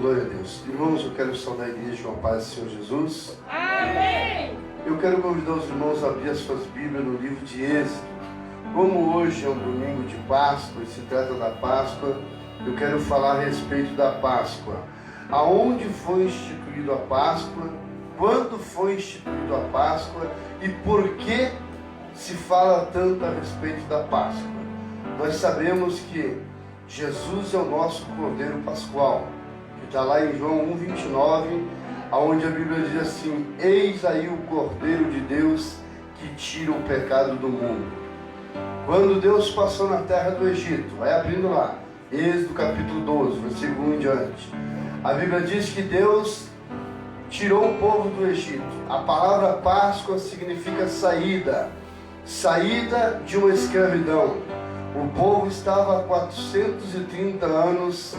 Glória a Deus. Irmãos, eu quero saudar a igreja com a paz do Senhor Jesus. Amém! Eu quero convidar os irmãos a abrir as suas Bíblias no livro de Êxodo. Como hoje é um domingo de Páscoa e se trata da Páscoa, eu quero falar a respeito da Páscoa. Aonde foi instituído a Páscoa, quando foi instituído a Páscoa e por que se fala tanto a respeito da Páscoa. Nós sabemos que Jesus é o nosso Cordeiro Pascual, que está lá em João 1,29, onde a Bíblia diz assim: eis aí o Cordeiro de Deus que tira o pecado do mundo. Quando Deus passou na terra do Egito, vai abrindo lá, Êxodo capítulo 12, versículo 1 em diante, a Bíblia diz que Deus tirou o povo do Egito. A palavra Páscoa significa saída, saída de uma escravidão. O povo estava há 430 anos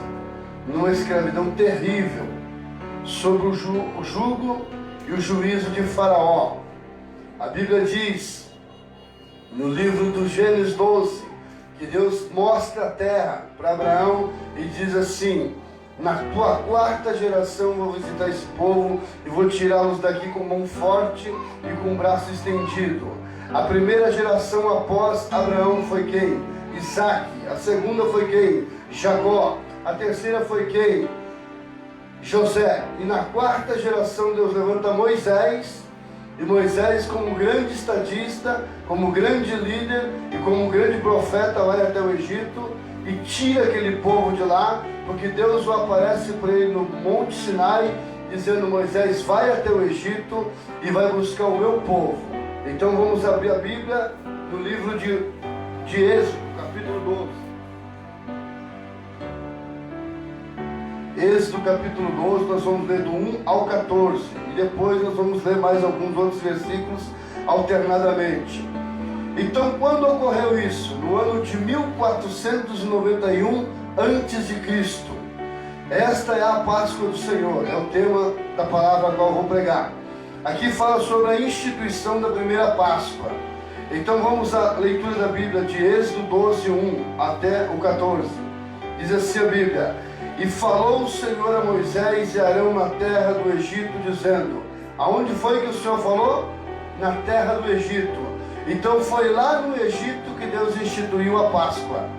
numa escravidão terrível, sob o jugo e o juízo de Faraó. A Bíblia diz, no livro do Gênesis 12, que Deus mostra a terra para Abraão e diz assim: na tua quarta geração vou visitar esse povo e vou tirá-los daqui com mão forte e com braço estendido. A primeira geração após Abraão foi quem? Isaac. A segunda foi quem? Jacó. A terceira foi quem? José. E na quarta geração Deus levanta Moisés, e Moisés, como grande estadista, como grande líder e como grande profeta, vai até o Egito e tira aquele povo de lá, porque Deus aparece para ele no Monte Sinai, dizendo: Moisés, vai até o Egito e vai buscar o meu povo. Então vamos abrir a Bíblia no livro de Êxodo, capítulo 12. Êxodo capítulo 12, nós vamos ler do 1 ao 14. E depois nós vamos ler mais alguns outros versículos alternadamente. Então, quando ocorreu isso? No ano de 1491 a.C. Esta é a Páscoa do Senhor, é o tema da palavra a qual eu vou pregar. Aqui fala sobre a instituição da primeira Páscoa. Então vamos à leitura da Bíblia de Êxodo 12, 1 até o 14. Diz assim a Bíblia: e falou o Senhor a Moisés e Arão na terra do Egito, dizendo... Aonde foi que o Senhor falou? Na terra do Egito. Então foi lá no Egito que Deus instituiu a Páscoa.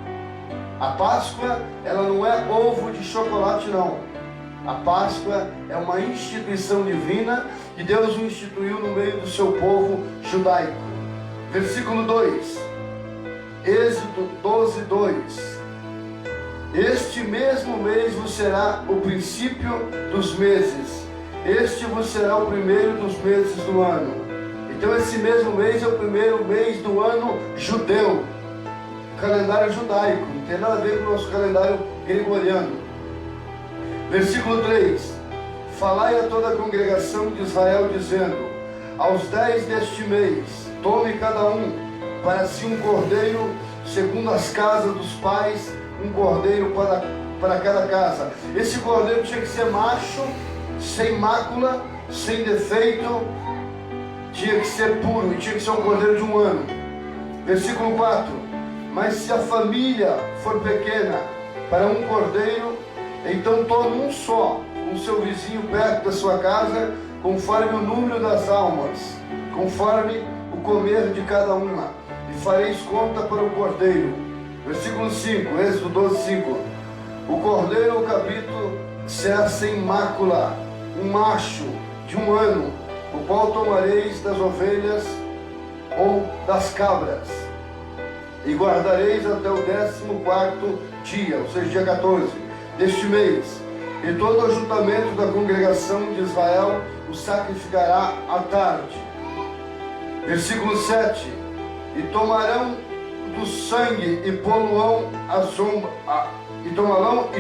A Páscoa, ela não é ovo de chocolate, não. A Páscoa é uma instituição divina que Deus instituiu no meio do seu povo judaico. Versículo 2. Êxodo 12, 2. Este mesmo mês vos será o princípio dos meses. Este vos será o primeiro dos meses do ano. Então esse mesmo mês é o primeiro mês do ano judeu. Calendário judaico. Não tem nada a ver com o nosso calendário gregoriano. Versículo 3. Falai a toda a congregação de Israel, dizendo: aos 10 deste mês, tome cada um para si um cordeiro, segundo as casas dos pais, um cordeiro para cada casa. Esse cordeiro tinha que ser macho, sem mácula, sem defeito, tinha que ser puro e tinha que ser um cordeiro de um ano. Versículo 4. Mas se a família for pequena, para um cordeiro, então tome um só, com seu vizinho perto da sua casa, conforme o número das almas, conforme o comer de cada uma, e fareis conta para o cordeiro. Versículo 5, Êxodo 12, 5. O cordeiro, o cabrito, será sem mácula, um macho de um ano, o qual tomareis das ovelhas ou das cabras, e guardareis até o 14º dia, ou seja, dia 14 deste mês. E todo o ajuntamento da congregação de Israel o sacrificará à tarde. Versículo 7. E tomarão do sangue e poluão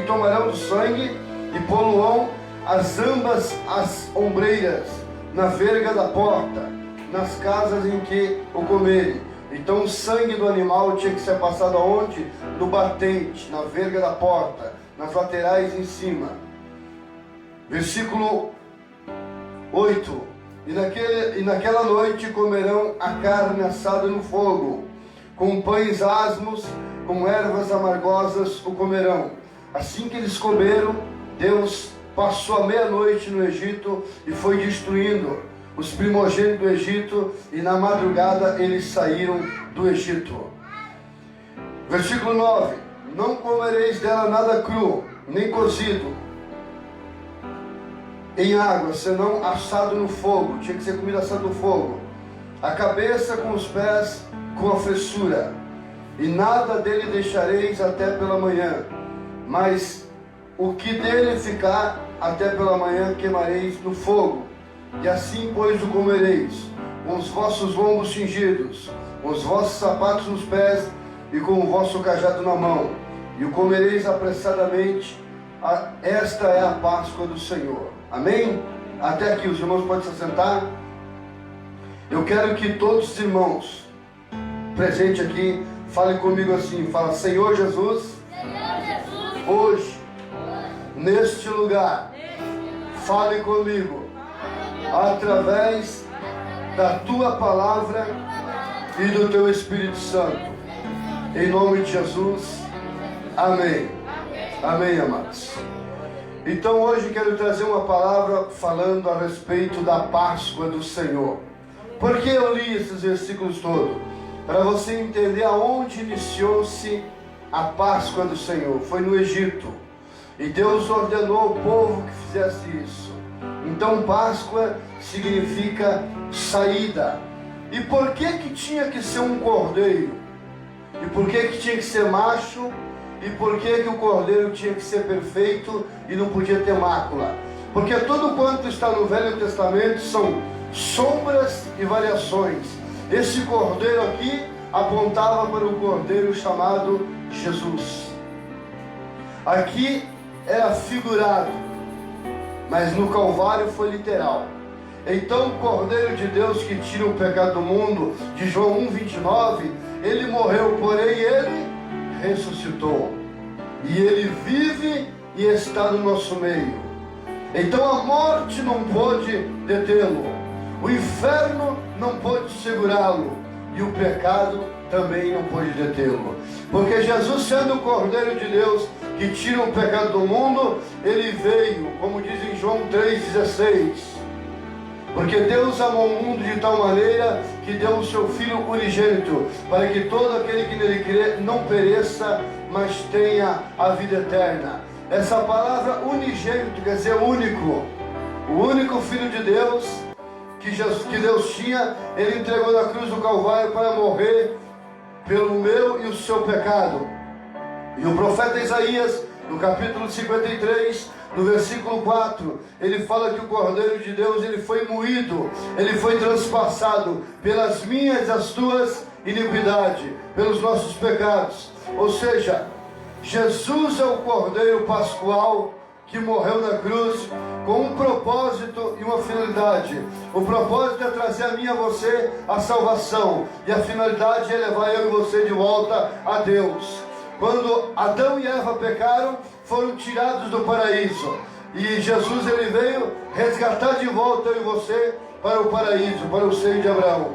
tomarão do sangue e poluão as ambas as ombreiras na verga da porta, nas casas em que o comerem. Então o sangue do animal tinha que ser passado aonde? No batente, na verga da porta, nas laterais em cima. Versículo 8. E naquela noite comerão a carne assada no fogo, com pães asmos, com ervas amargosas o comerão. Assim que eles comeram, Deus passou a meia-noite no Egito e foi destruindo os primogênitos do Egito, e na madrugada eles saíram do Egito. Versículo 9: não comereis dela nada cru, nem cozido em água, senão assado no fogo. Tinha que ser comida assada no fogo. A cabeça com os pés com a fressura, e nada dele deixareis até pela manhã, mas o que dele ficar até pela manhã queimareis no fogo. E assim, pois, o comereis, com os vossos lombos cingidos, com os vossos sapatos nos pés e com o vosso cajado na mão, e o comereis apressadamente. Esta é a Páscoa do Senhor. Amém? Até aqui, os irmãos podem se assentar. Eu quero que todos os irmãos presentes aqui falem comigo assim, fala: Senhor Jesus, hoje, neste lugar, fale comigo, através da Tua Palavra e do Teu Espírito Santo. Em nome de Jesus, amém. Amém, amados. Então hoje quero trazer uma palavra falando a respeito da Páscoa do Senhor. Por que eu li esses versículos todos? Para você entender aonde iniciou-se a Páscoa do Senhor. Foi no Egito. E Deus ordenou ao povo que fizesse isso. Então Páscoa significa saída. E por que tinha que ser um cordeiro? E por que tinha que ser macho? E por que o cordeiro tinha que ser perfeito e não podia ter mácula? Porque tudo quanto está no Velho Testamento são sombras e variações. Esse cordeiro aqui apontava para o cordeiro chamado Jesus. Aqui era figurado, mas no Calvário foi literal. Então o Cordeiro de Deus que tira o pecado do mundo, de João 1,29, ele morreu, porém ele ressuscitou. E ele vive e está no nosso meio. Então a morte não pôde detê-lo, o inferno não pôde segurá-lo, e o pecado também não pôde detê-lo. Porque Jesus, sendo o Cordeiro de Deus que tira o pecado do mundo, ele veio, como diz em João 3,16. Porque Deus amou o mundo de tal maneira que deu o seu Filho unigênito, para que todo aquele que nele crê não pereça, mas tenha a vida eterna. Essa palavra unigênito quer dizer único. O único Filho de Deus que Deus tinha, ele entregou na cruz do Calvário para morrer pelo meu e o seu pecado. E o profeta Isaías, no capítulo 53, no versículo 4, ele fala que o Cordeiro de Deus, ele foi moído, ele foi transpassado pelas minhas e as tuas iniquidades, pelos nossos pecados. Ou seja, Jesus é o Cordeiro Pascual que morreu na cruz com um propósito e uma finalidade. O propósito é trazer a mim e a você a salvação, e a finalidade é levar eu e você de volta a Deus. Quando Adão e Eva pecaram, foram tirados do paraíso, e Jesus, ele veio resgatar de volta eu e você para o paraíso, para o seio de Abraão.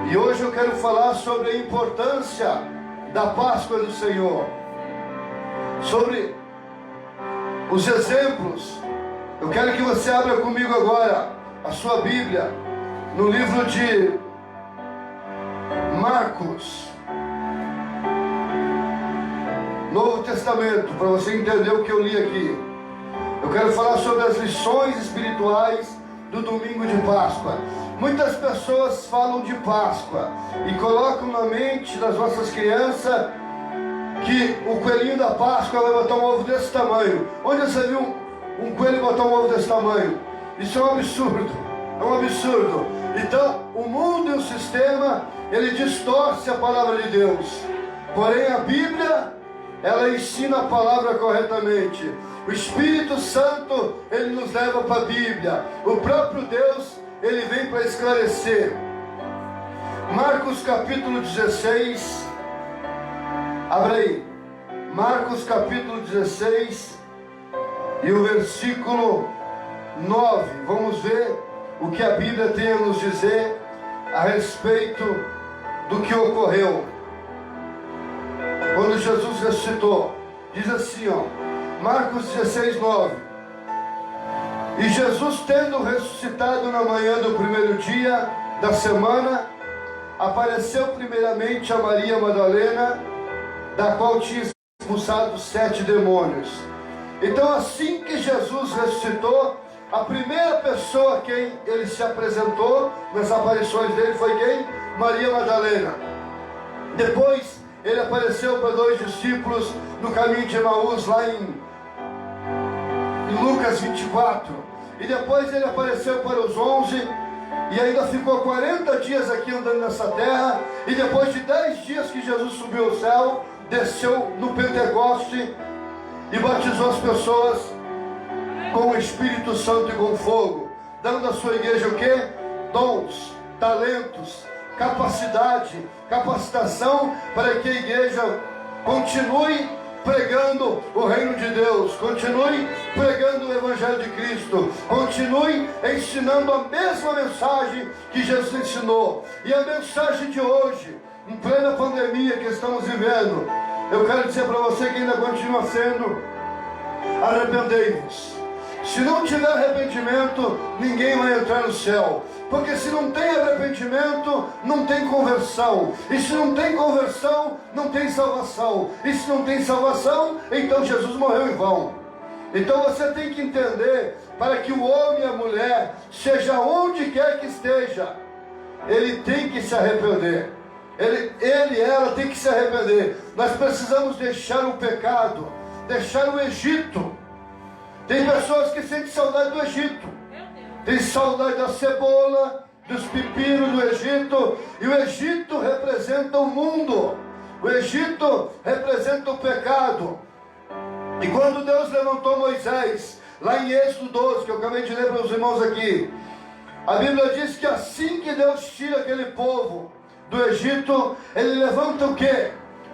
E hoje eu quero falar sobre a importância da Páscoa do Senhor, sobre os exemplos. Eu quero que você abra comigo agora a sua Bíblia no livro de Marcos, Novo Testamento, para você entender o que eu li aqui. Eu quero falar sobre as lições espirituais do domingo de Páscoa. Muitas pessoas falam de Páscoa e colocam na mente das nossas crianças que o coelhinho da Páscoa vai botar um ovo desse tamanho. Onde você viu um coelho botar um ovo desse tamanho? Isso é um absurdo, é um absurdo. Então o mundo e o sistema, ele distorce a palavra de Deus. Porém a Bíblia, ela ensina a palavra corretamente. O Espírito Santo, ele nos leva para a Bíblia. O próprio Deus, ele vem para esclarecer. Marcos capítulo 16. Abra aí. Marcos capítulo 16 e o versículo 9. Vamos ver o que a Bíblia tem a nos dizer a respeito do que ocorreu quando Jesus ressuscitou. Diz assim, ó: Marcos 16, 9. E Jesus, tendo ressuscitado na manhã do primeiro dia da semana, apareceu primeiramente a Maria Madalena, da qual tinha expulsado 7 demônios. Então, assim que Jesus ressuscitou, a primeira pessoa a quem ele se apresentou nas aparições dele foi quem? Maria Madalena. Depois ele apareceu para 2 discípulos no caminho de Emaús, lá em Lucas 24. E depois ele apareceu para os 11, e ainda ficou 40 dias aqui andando nessa terra. E depois de 10 dias que Jesus subiu ao céu, desceu no Pentecoste e batizou as pessoas com o Espírito Santo e com fogo, dando à sua igreja o que? Dons, talentos, capacidade, capacitação, para que a igreja continue pregando o reino de Deus, continue pregando o Evangelho de Cristo, continue ensinando a mesma mensagem que Jesus ensinou. E a mensagem de hoje, em plena pandemia que estamos vivendo, eu quero dizer para você que ainda continua sendo: arrependei-vos. Se não tiver arrependimento, ninguém vai entrar no céu. Porque se não tem arrependimento, não tem conversão. E se não tem conversão, não tem salvação. E se não tem salvação, então Jesus morreu em vão. Então você tem que entender, para que o homem e a mulher, seja onde quer que esteja, ele tem que se arrepender. Ele e ela tem que se arrepender. Nós precisamos deixar o pecado, deixar o Egito. Tem pessoas que sentem saudade do Egito. Tem saudade da cebola, dos pepinos do Egito. E o Egito representa o mundo. O Egito representa o pecado. E quando Deus levantou Moisés, lá em Êxodo 12, que eu acabei de ler para os irmãos aqui, a Bíblia diz que assim que Deus tira aquele povo do Egito, ele levanta o quê?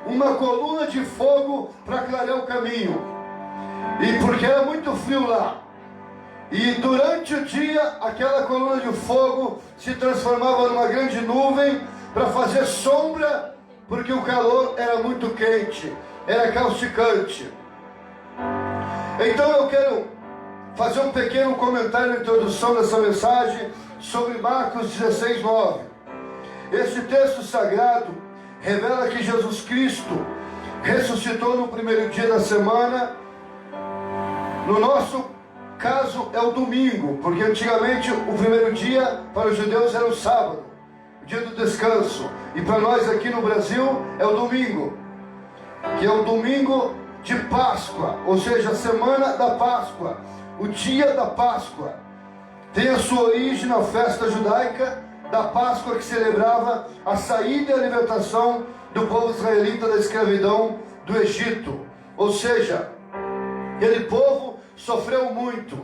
Uma coluna de fogo para clarear o caminho. E porque era muito frio lá. E durante o dia, aquela coluna de fogo se transformava numa grande nuvem para fazer sombra, porque o calor era muito quente, era causticante. Então eu quero fazer um pequeno comentário na introdução dessa mensagem sobre Marcos 16, 9. Esse texto sagrado revela que Jesus Cristo ressuscitou no primeiro dia da semana. No nosso caso é o domingo, porque antigamente o primeiro dia para os judeus era o sábado, o dia do descanso. E para nós aqui no Brasil é o domingo, que é o domingo de Páscoa, ou seja, a semana da Páscoa, o dia da Páscoa. Tem a sua origem na festa judaica da Páscoa, que celebrava a saída e a libertação do povo israelita da escravidão do Egito. Ou seja, aquele povo sofreu muito,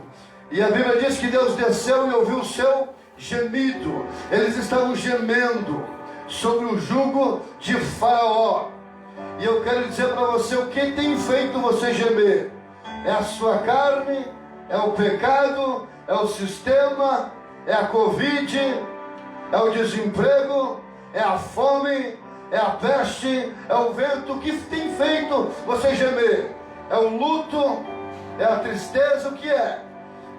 e a Bíblia diz que Deus desceu e ouviu o seu gemido. Eles estavam gemendo sobre o jugo de Faraó. E eu quero dizer para você, o que tem feito você gemer? É a sua carne, é o pecado, é o sistema, é a Covid, é o desemprego, é a fome, é a peste, é o vento. O que tem feito você gemer? É o luto, é a tristeza. O que é?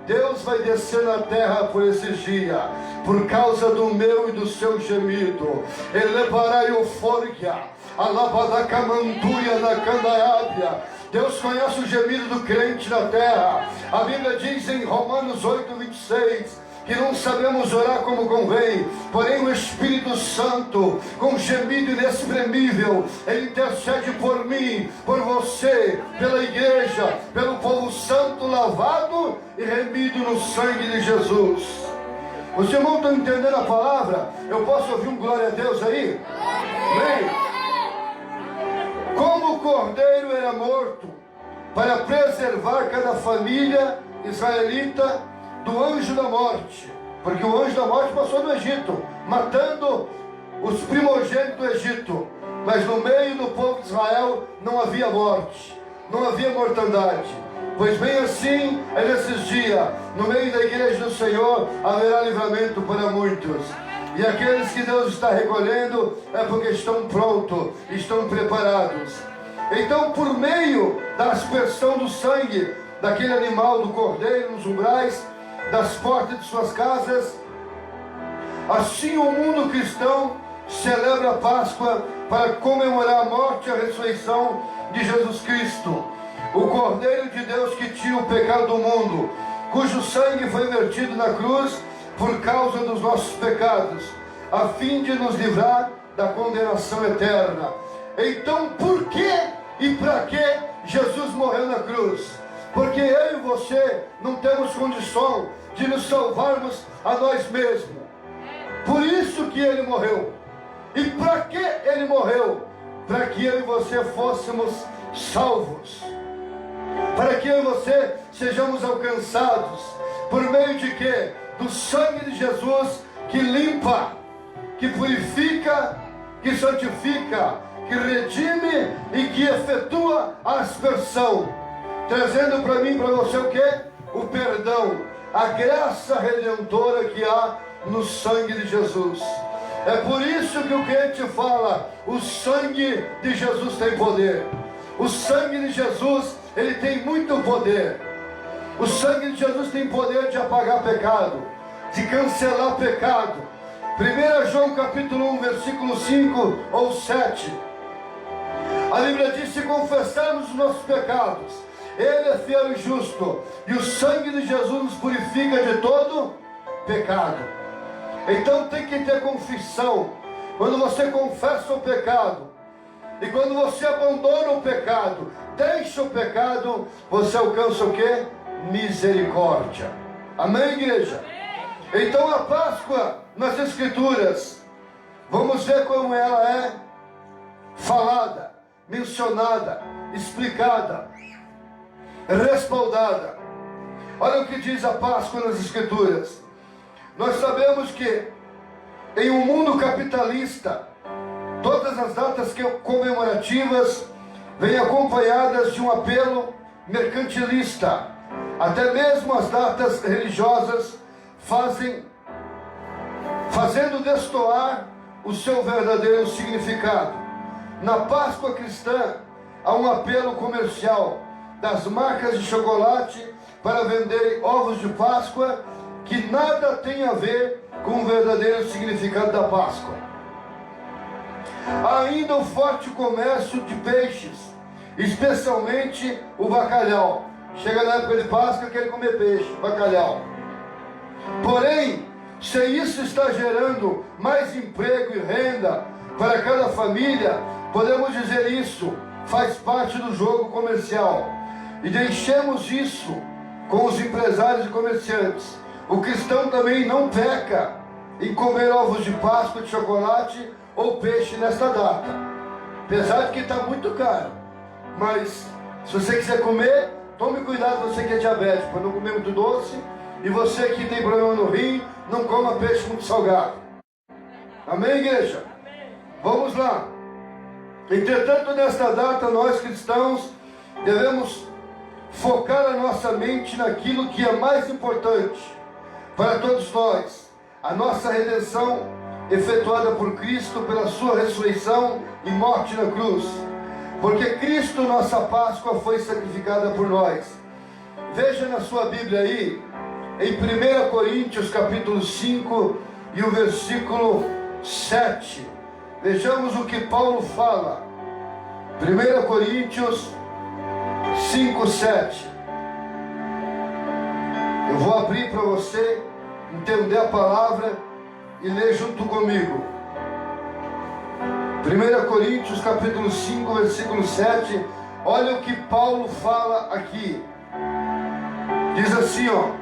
Deus vai descer na terra por esses dias, por causa do meu e do seu gemido. Ele levará euforia, alabadacamantuia na candaábia. Deus conhece o gemido do crente na terra. A Bíblia diz em Romanos 8, 26, que não sabemos orar como convém, porém o Espírito Santo, com gemido inexprimível, ele intercede por mim, por você, pela igreja, pelo povo santo, lavado e remido no sangue de Jesus. Os irmãos estão entendendo a palavra? Eu posso ouvir um glória a Deus aí? Amém? Como o cordeiro era morto para preservar cada família israelita do anjo da morte, porque o anjo da morte passou no Egito, matando os primogênitos do Egito, mas no meio do povo de Israel não havia morte, não havia mortandade. Pois bem assim é nesses dias, no meio da igreja do Senhor haverá livramento para muitos. E aqueles que Deus está recolhendo é porque estão prontos, estão preparados. Então, por meio da aspersão do sangue daquele animal, do cordeiro, nos umbrais das portas de suas casas, assim o mundo cristão celebra a Páscoa para comemorar a morte e a ressurreição de Jesus Cristo, o Cordeiro de Deus que tira o pecado do mundo, cujo sangue foi vertido na cruz por causa dos nossos pecados, a fim de nos livrar da condenação eterna. Então, por que e para que Jesus morreu na cruz? Porque eu e você não temos condição de nos salvarmos a nós mesmos. Por isso que Ele morreu. E para que Ele morreu? Para que eu e você fôssemos salvos. Para que eu e você sejamos alcançados. Por meio de quê? Do sangue de Jesus que limpa, que purifica, que santifica, que redime e que efetua a aspersão, trazendo para mim e para você o quê? O perdão, a graça redentora que há no sangue de Jesus. É por isso que o crente fala: o sangue de Jesus tem poder. O sangue de Jesus, ele tem muito poder. O sangue de Jesus tem poder de apagar pecado, de cancelar pecado. 1 João capítulo 1, versículo 5 ou 7. A Bíblia diz: se confessarmos os nossos pecados, Ele é fiel e justo, e o sangue de Jesus nos purifica de todo pecado. Então tem que ter confissão. Quando você confessa o pecado, e quando você abandona o pecado, deixa o pecado, você alcança o quê? Misericórdia. Amém, igreja? Então a Páscoa nas Escrituras, vamos ver como ela é falada, mencionada, explicada, respaldada. Olha o que diz a Páscoa nas Escrituras. Nós sabemos que em um mundo capitalista, todas as datas comemorativas vêm acompanhadas de um apelo mercantilista. Até mesmo as datas religiosas fazendo destoar o seu verdadeiro significado. Na Páscoa cristã há um apelo comercial das marcas de chocolate para venderem ovos de Páscoa que nada tem a ver com o verdadeiro significado da Páscoa. Há ainda o forte comércio de peixes, especialmente o bacalhau. Chega na época de Páscoa, quer comer peixe, bacalhau. Porém, se isso está gerando mais emprego e renda para cada família, podemos dizer isso faz parte do jogo comercial. E deixemos isso com os empresários e comerciantes. O cristão também não peca em comer ovos de Páscoa, de chocolate ou peixe nesta data. Apesar de que está muito caro. Mas se você quiser comer, tome cuidado, você que é diabético, para não comer muito doce. E você que tem problema no rim, não coma peixe muito salgado. Amém, igreja? Vamos lá. Entretanto, nesta data, nós cristãos devemos focar a nossa mente naquilo que é mais importante para todos nós: a nossa redenção efetuada por Cristo pela sua ressurreição e morte na cruz. Porque Cristo, nossa Páscoa, foi sacrificada por nós. Veja na sua Bíblia aí, em 1 Coríntios capítulo 5 e o versículo 7. Vejamos o que Paulo fala. 1 Coríntios 5, 7. Eu vou abrir para você entender a palavra e ler junto comigo. 1 Coríntios capítulo 5, versículo 7. Olha o que Paulo fala aqui. Diz assim, ó: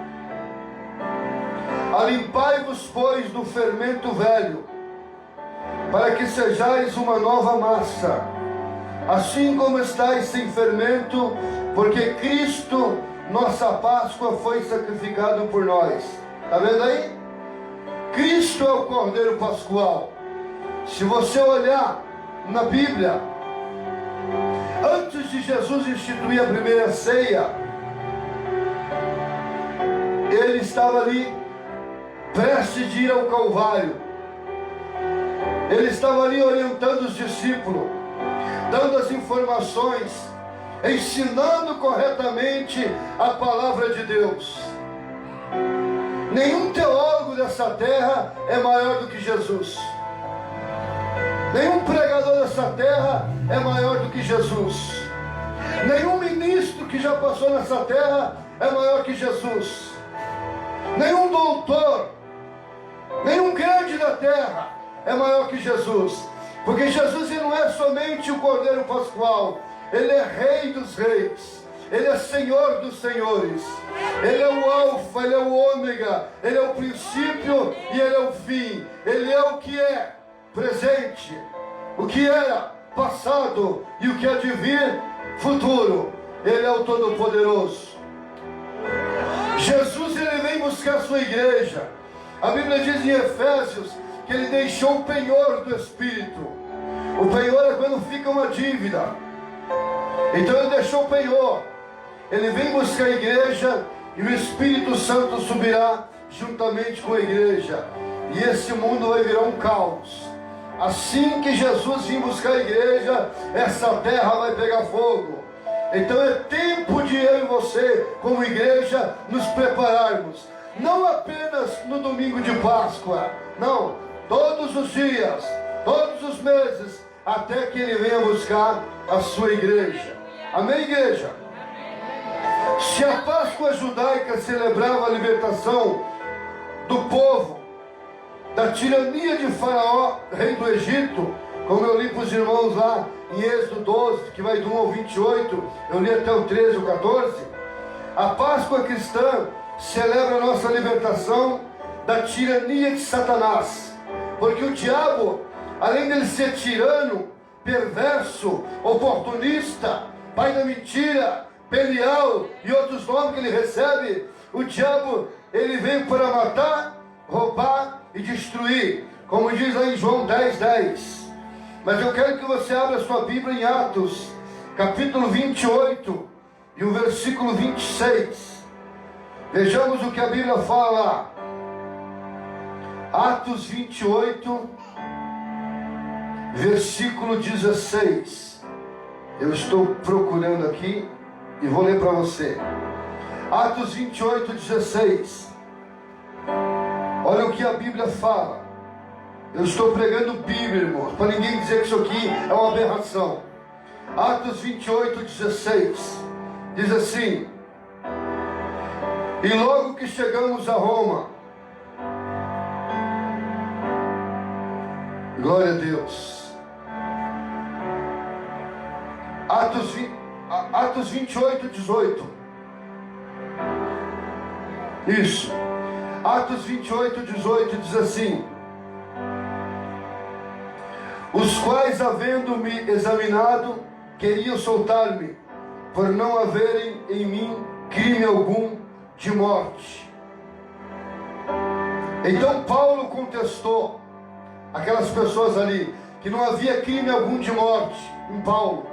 alimpai-vos, pois, do fermento velho, para que sejais uma nova massa, assim como estáis sem fermento, porque Cristo, nossa Páscoa, foi sacrificado por nós. Está vendo aí? Cristo é o Cordeiro Pascual. Se você olhar na Bíblia, antes de Jesus instituir a primeira ceia, ele estava ali prestes de ir ao Calvário. Ele estava ali orientando os discípulos. dando as informações, ensinando corretamente a palavra de Deus. Nenhum teólogo dessa terra é maior do que Jesus. Nenhum pregador dessa terra é maior do que Jesus. Nenhum ministro que já passou nessa terra é maior que Jesus. Nenhum doutor, nenhum grande da terra é maior que Jesus. Porque Jesus, ele não é somente o Cordeiro Pascual, ele é Rei dos Reis. Ele é Senhor dos Senhores. Ele é o Alfa, Ele é o Ômega. Ele é o princípio e Ele é o fim. Ele é o que é presente, o que era passado e o que há de vir futuro. Ele é o Todo-Poderoso. Jesus, ele vem buscar a sua igreja. A Bíblia diz em Efésios que ele deixou o penhor do Espírito. O penhor é quando fica uma dívida. Então ele deixou o penhor. Ele vem buscar a igreja e o Espírito Santo subirá juntamente com a igreja. E esse mundo vai virar um caos. Assim que Jesus vir buscar a igreja, essa terra vai pegar fogo. Então é tempo de eu e você, como igreja, nos prepararmos. Não apenas no domingo de Páscoa. Não, todos os dias, todos os meses, até que Ele venha buscar a sua igreja. Amém, igreja? Se a Páscoa judaica celebrava a libertação do povo da tirania de Faraó, rei do Egito, como eu li para os irmãos lá em Êxodo 12, que vai do 1 ao 28, eu li até o 13 ou 14, a Páscoa cristã celebra a nossa libertação da tirania de Satanás, porque o diabo, além de ele ser tirano, perverso, oportunista, pai da mentira, Belial e outros nomes que ele recebe, o diabo, ele veio para matar, roubar e destruir, como diz lá em João 10:10. Mas eu quero que você abra a sua Bíblia em Atos, capítulo 28 e o versículo 26. Vejamos o que a Bíblia fala. Atos 28, versículo 16. Eu estou procurando aqui e vou ler para você. Atos 28, 16. Olha o que a Bíblia fala. Eu estou pregando Bíblia, irmãos, para ninguém dizer que isso aqui é uma aberração. Atos 28, 16. Diz assim: e logo que chegamos a Roma, glória a Deus. Atos 28, 18. Isso. Atos 28, 18 diz assim: os quais, havendo-me examinado, queriam soltar-me, por não haverem em mim crime algum de morte. Então Paulo contestou aquelas pessoas ali que não havia crime algum de morte em Paulo.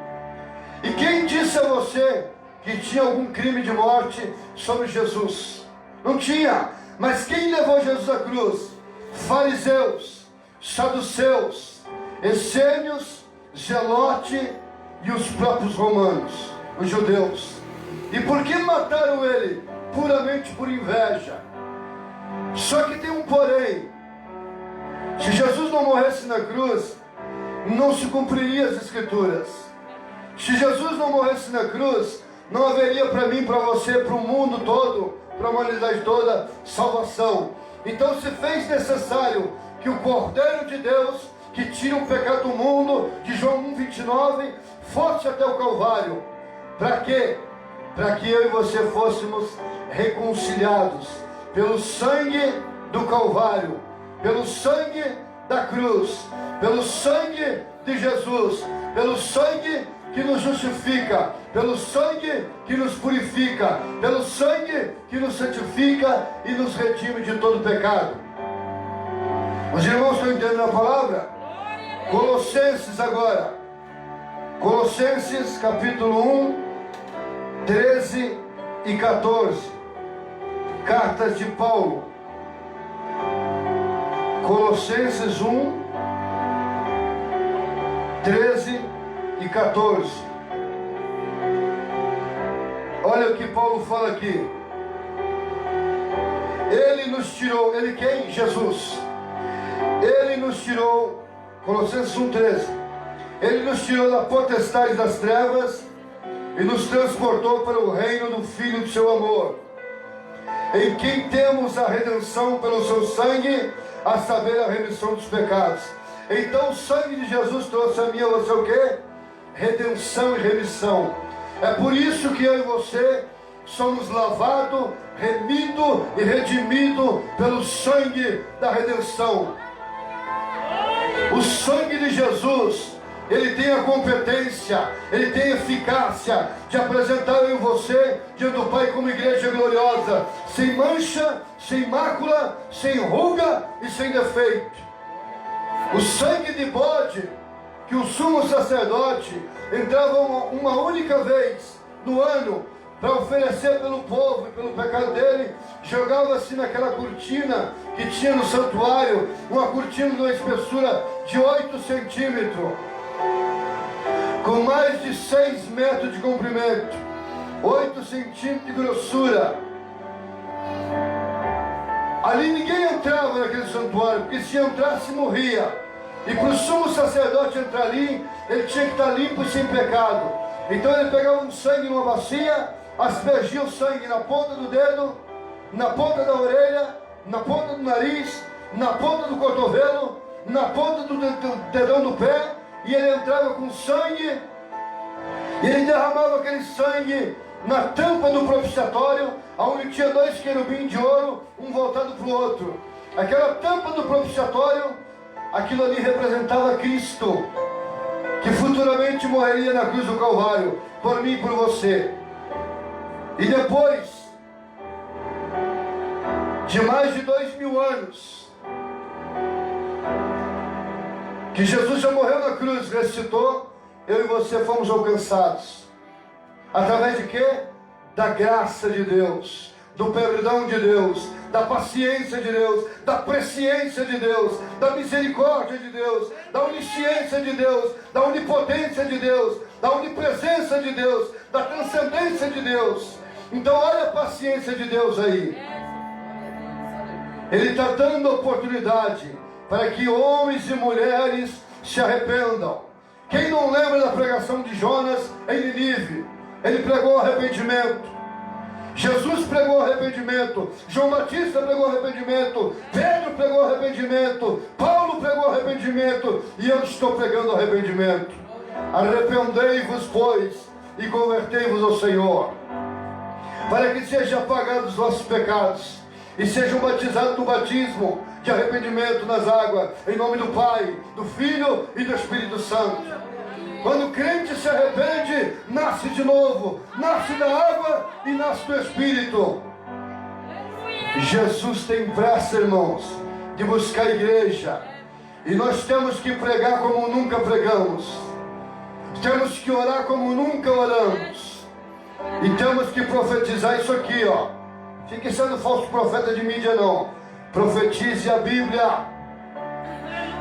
E quem disse a você que tinha algum crime de morte sobre Jesus? Não tinha. Mas quem levou Jesus à cruz? Fariseus, saduceus, essênios, zelote e os próprios romanos, os judeus. E por que mataram ele? Puramente por inveja. Só que tem um porém. Se Jesus não morresse na cruz, não se cumpriria as Escrituras. Se Jesus não morresse na cruz, não haveria para mim, para você, para o mundo todo, para a humanidade toda, salvação. Então se fez necessário que o Cordeiro de Deus, que tira o pecado do mundo, de João 1,29, fosse até o Calvário. Para quê? Para que eu e você fôssemos reconciliados pelo sangue do Calvário, pelo sangue da cruz, pelo sangue de Jesus, pelo sangue que nos justifica, pelo sangue que nos purifica, pelo sangue que nos santifica e nos redime de todo pecado. Os irmãos estão entendendo a palavra? Colossenses agora. Colossenses capítulo 1, 13 e 14. Cartas de Paulo. Colossenses 1, 13 e e 14. Olha o que Paulo fala aqui. Ele nos tirou, ele quem? Jesus. Ele nos tirou, Colossenses 1,13. Ele nos tirou da potestade das trevas e nos transportou para o reino do Filho do seu amor, em quem temos a redenção pelo seu sangue, a saber, a remissão dos pecados. Então o sangue de Jesus trouxe a mim e a você o quê? Redenção e remissão. É por isso que eu e você somos lavados, remidos e redimidos pelo sangue da redenção. O sangue de Jesus, ele tem a competência, ele tem a eficácia de apresentar eu e você diante do Pai como igreja gloriosa, sem mancha, sem mácula, sem ruga e sem defeito. O sangue de bode que o sumo sacerdote entrava uma única vez no ano para oferecer pelo povo e pelo pecado dele, jogava-se naquela cortina que tinha no santuário, uma cortina de uma espessura de 8 centímetros, com mais de 6 metros de comprimento, 8 centímetros de grossura. Ali ninguém entrava naquele santuário, porque se entrasse morria. E para o sumo sacerdote entrar ali, ele tinha que estar limpo e sem pecado. Então ele pegava um sangue numa bacia, aspergia o sangue na ponta do dedo, na ponta da orelha, na ponta do nariz, na ponta do cotovelo, na ponta do dedão do pé, e ele entrava com sangue, e ele derramava aquele sangue na tampa do propiciatório, onde tinha 2 querubins de ouro, um voltado para o outro. Aquela tampa do propiciatório, aquilo ali representava Cristo, que futuramente morreria na cruz do Calvário, por mim e por você. E depois de mais de 2000 anos, que Jesus já morreu na cruz, ressuscitou, eu e você fomos alcançados. Através de quê? Da graça de Deus, do perdão de Deus, da paciência de Deus, da presciência de Deus, da misericórdia de Deus, da onisciência de Deus, da onipotência de Deus, da onipresença de Deus, da transcendência de Deus. Então olha a paciência de Deus aí. Ele está dando oportunidade para que homens e mulheres se arrependam. Quem não lembra da pregação de Jonas em Nínive? Ele pregou arrependimento. Jesus pregou arrependimento, João Batista pregou arrependimento, Pedro pregou arrependimento, Paulo pregou arrependimento, e eu estou pregando arrependimento. Arrependei-vos, pois, e convertei-vos ao Senhor, para que sejam apagados os vossos pecados, e sejam batizados no batismo de arrependimento nas águas, em nome do Pai, do Filho e do Espírito Santo. Quando o crente se arrepende, nasce de novo, nasce da água e nasce do Espírito. Jesus tem pressa, irmãos, de buscar a igreja, e nós temos que pregar como nunca pregamos, temos que orar como nunca oramos, e temos que profetizar isso aqui, ó. Fique sendo falso profeta de mídia não. Profetize a Bíblia.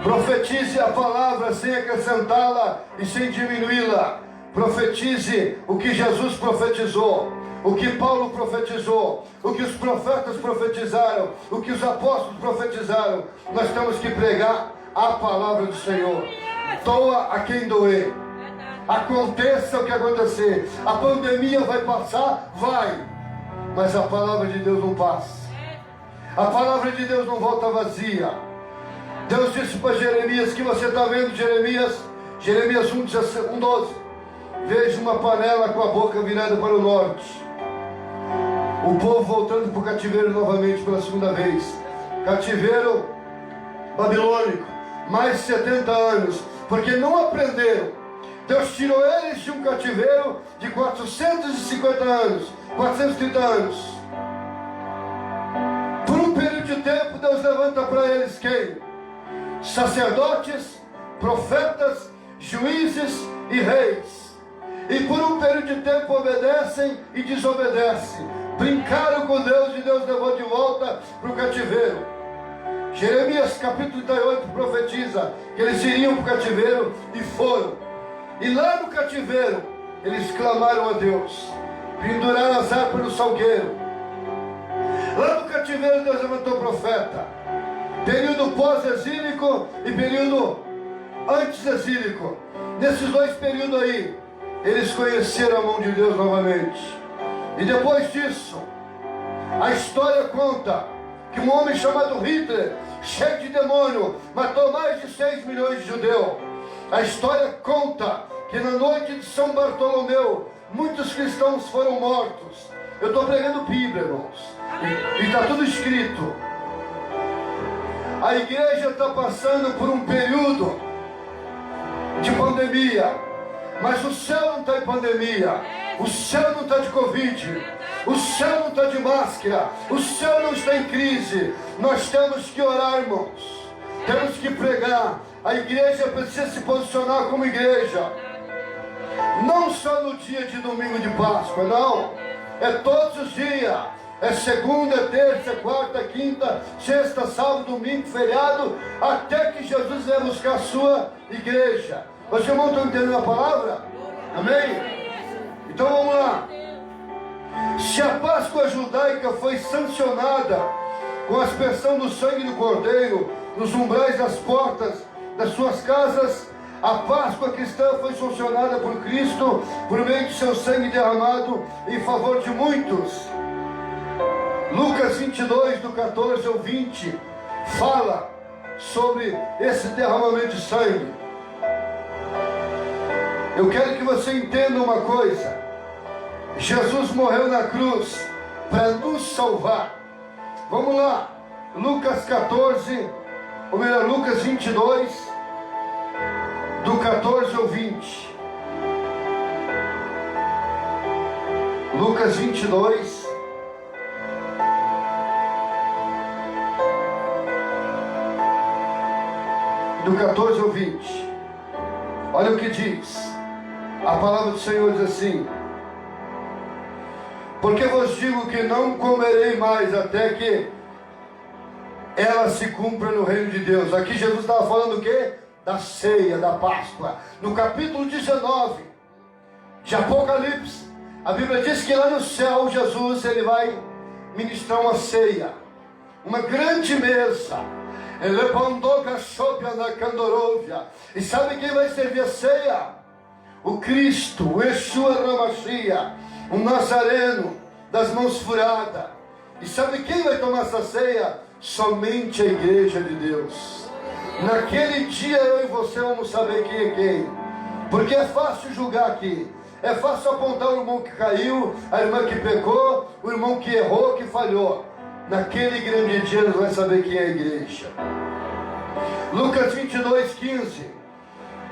Profetize a palavra sem acrescentá-la e sem diminuí-la. Profetize o que Jesus profetizou, o que Paulo profetizou, o que os profetas profetizaram, o que os apóstolos profetizaram. Nós temos que pregar a palavra do Senhor. Doa a quem doer. Aconteça o que acontecer. A pandemia vai passar? Vai. Mas a palavra de Deus não passa. A palavra de Deus não volta vazia. Deus disse para Jeremias, que você está vendo Jeremias 1:12. Veja uma panela com a boca virada para o norte. O povo voltando para o cativeiro novamente pela segunda vez. Cativeiro babilônico. Mais de 70 anos. Porque não aprenderam. Deus tirou eles de um cativeiro de 450 anos. 430 anos. Por um período de tempo, Deus levanta para eles quem? Sacerdotes, profetas, juízes e reis. E por um período de tempo obedecem e desobedecem. Brincaram com Deus e Deus levou de volta para o cativeiro. Jeremias capítulo 38 profetiza que eles iriam para o cativeiro e foram. E lá no cativeiro, eles clamaram a Deus, penduraram as harpas no salgueiro. Lá no cativeiro Deus levantou profeta. Período pós-exílico e período antes-exílico. Nesses dois períodos aí, eles conheceram a mão de Deus novamente. E depois disso, a história conta que um homem chamado Hitler, cheio de demônio, matou mais de 6 milhões de judeus. A história conta que na noite de São Bartolomeu, muitos cristãos foram mortos. Eu estou pregando Bíblia, irmãos. E está tudo escrito. A igreja está passando por um período de pandemia. Mas o céu não está em pandemia. O céu não está de Covid. O céu não está de máscara. O céu não está em crise. Nós temos que orar, irmãos. Temos que pregar. A igreja precisa se posicionar como igreja. Não só no dia de domingo de Páscoa, não. É todos os dias. É segunda, terça, quarta, quinta, sexta, sábado, domingo, feriado, até que Jesus venha buscar a sua igreja. Os irmãos estão entendendo a palavra? Amém? Então vamos lá. Se a Páscoa judaica foi sancionada com a aspersão do sangue do Cordeiro nos umbrais das portas das suas casas, a Páscoa cristã foi sancionada por Cristo por meio de seu sangue derramado em favor de muitos. Lucas 22, do 14 ao 20, fala sobre esse derramamento de sangue. Eu quero que você entenda uma coisa. Jesus morreu na cruz para nos salvar. Vamos lá, Lucas 14, ou melhor, Lucas 22, do 14 ao 20. Lucas 22, do 14 ao 20. Olha o que diz. A palavra do Senhor diz assim: porque vos digo que não comerei mais até que ela se cumpra no reino de Deus. Aqui Jesus estava falando o quê? Da ceia, da Páscoa. No capítulo 19 de Apocalipse, a Bíblia diz que lá no céu Jesus ele vai ministrar uma ceia, uma grande mesa. E sabe quem vai servir a ceia? O Cristo, o Yeshua HaMashiach, um Nazareno das mãos furadas. E sabe quem vai tomar essa ceia? Somente a igreja de Deus. Naquele dia eu e você vamos saber quem é quem. Porque é fácil julgar aqui. É fácil apontar o irmão que caiu, a irmã que pecou, o irmão que errou, que falhou. Naquele grande dia nós vamos saber quem é a igreja. Lucas 22, 15.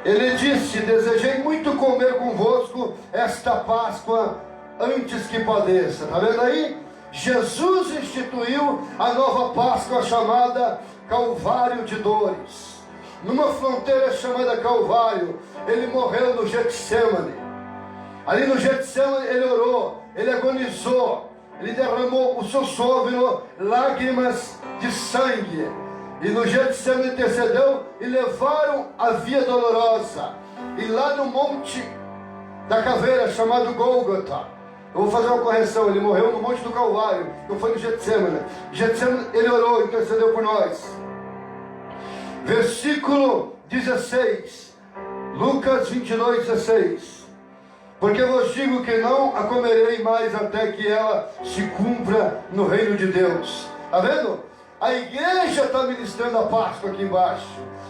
Ele disse: desejei muito comer convosco esta Páscoa antes que padeça. Está vendo aí? Jesus instituiu a nova Páscoa chamada Calvário de Dores. Numa fronteira chamada Calvário, ele morreu no Getsemane. Ali no Getsemane ele orou, ele agonizou, ele derramou o seu suor, lágrimas de sangue. E no Getsemane intercedeu e levaram a via dolorosa. E lá no monte da caveira, chamado Gólgota, eu vou fazer uma correção, ele morreu no monte do Calvário, não foi no Getsemane. Getsemane ele orou, intercedeu por nós. Versículo 16, Lucas 22, 16. Porque vos digo que não a comerei mais até que ela se cumpra no reino de Deus. Está vendo? A igreja está ministrando a Páscoa aqui embaixo,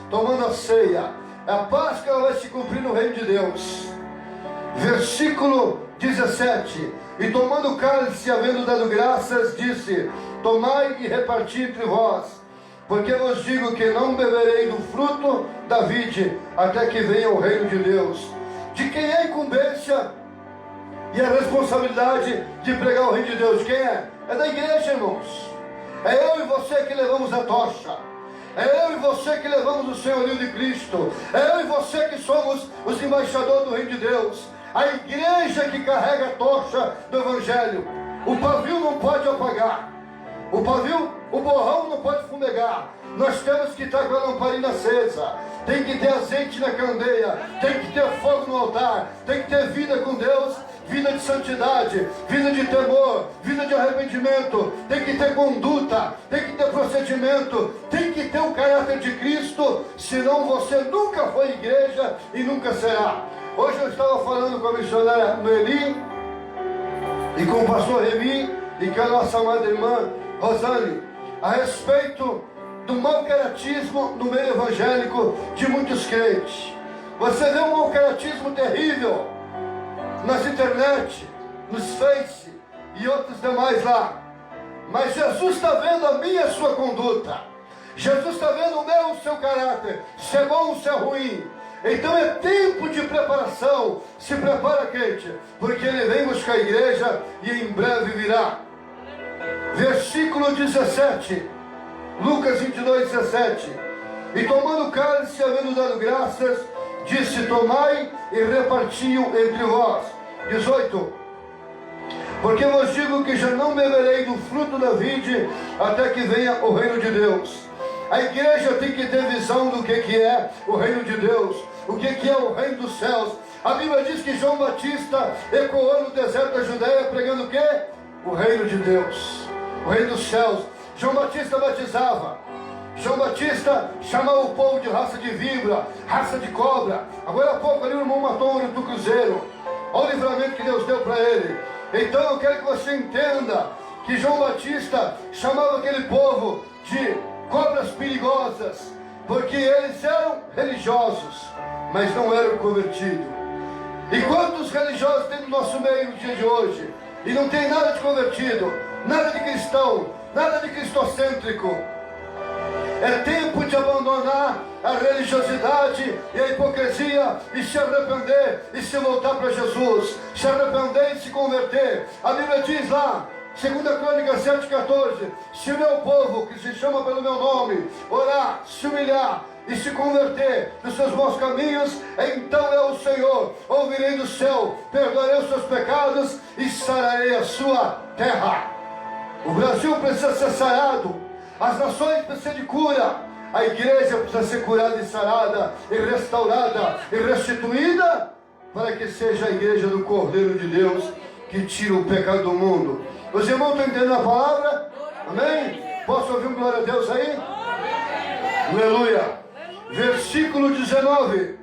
tomando a ceia. A Páscoa ela vai se cumprir no reino de Deus. Versículo 17. E tomando o cálice, havendo dado graças, disse: tomai e reparti entre vós, porque vos digo que não beberei do fruto da vide, até que venha o reino de Deus. De quem é a incumbência e a responsabilidade de pregar o reino de Deus? De quem é? É da igreja, irmãos. É eu e você que levamos a tocha. É eu e você que levamos o senhorio de Cristo. É eu e você que somos os embaixadores do reino de Deus. A igreja que carrega a tocha do Evangelho. O pavio não pode apagar. O pavio O borrão não pode fumegar. Nós temos que estar com a lamparina acesa. Tem que ter azeite na candeia. Tem que ter fogo no altar. Tem que ter vida com Deus. Vida de santidade, vida de temor, vida de arrependimento. Tem que ter conduta, tem que ter procedimento, tem que ter o caráter de Cristo. Senão você nunca foi igreja e nunca será. Hoje eu estava falando com a missionária Noeli e com o pastor Remi e com a nossa amada irmã Rosane a respeito do mau caratismo no meio evangélico de muitos crentes. Você vê um mau caratismo terrível nas internet, nos Face e outros demais lá. Mas Jesus está vendo a minha e a sua conduta. Jesus está vendo o meu e o seu caráter, se é bom ou se é ruim. Então é tempo de preparação. Se prepara, crente, porque ele vem buscar a igreja e em breve virá. Versículo 17, Lucas 22, 17. E tomando o cálice, havendo dado graças, disse: tomai e reparti-o entre vós. 18. Porque vos digo que já não beberei do fruto da vide até que venha o reino de Deus. A igreja tem que ter visão do que é o reino de Deus, o que é o reino dos céus. A Bíblia diz que João Batista ecoou no deserto da Judéia pregando o quê? O reino de Deus, o reino dos céus. João Batista batizava. João Batista chamava o povo de raça de víbora, raça de cobra. Agora há pouco ali o irmão matou um do cruzeiro. Olha o livramento que Deus deu para ele. Então eu quero que você entenda que João Batista chamava aquele povo de cobras perigosas, porque eles eram religiosos, mas não eram convertidos. E quantos religiosos tem no nosso meio no dia de hoje? E não tem nada de convertido, nada de cristão, nada de cristocêntrico. É tempo de abandonar a religiosidade e a hipocrisia e se arrepender e se voltar para Jesus. Se arrepender e se converter. A Bíblia diz lá, 2 Crônicas 7,14: se o meu povo, que se chama pelo meu nome, orar, se humilhar e se converter dos seus maus caminhos, então eu, o Senhor, ouvirei do céu, perdoarei os seus pecados e sararei a sua terra. O Brasil precisa ser sarado. As nações precisam de cura. A igreja precisa ser curada e sarada, e restaurada, e restituída, para que seja a igreja do Cordeiro de Deus, que tira o pecado do mundo. Os irmãos estão entendendo a palavra? Amém? Posso ouvir um glória a Deus aí? Aleluia. Versículo 19.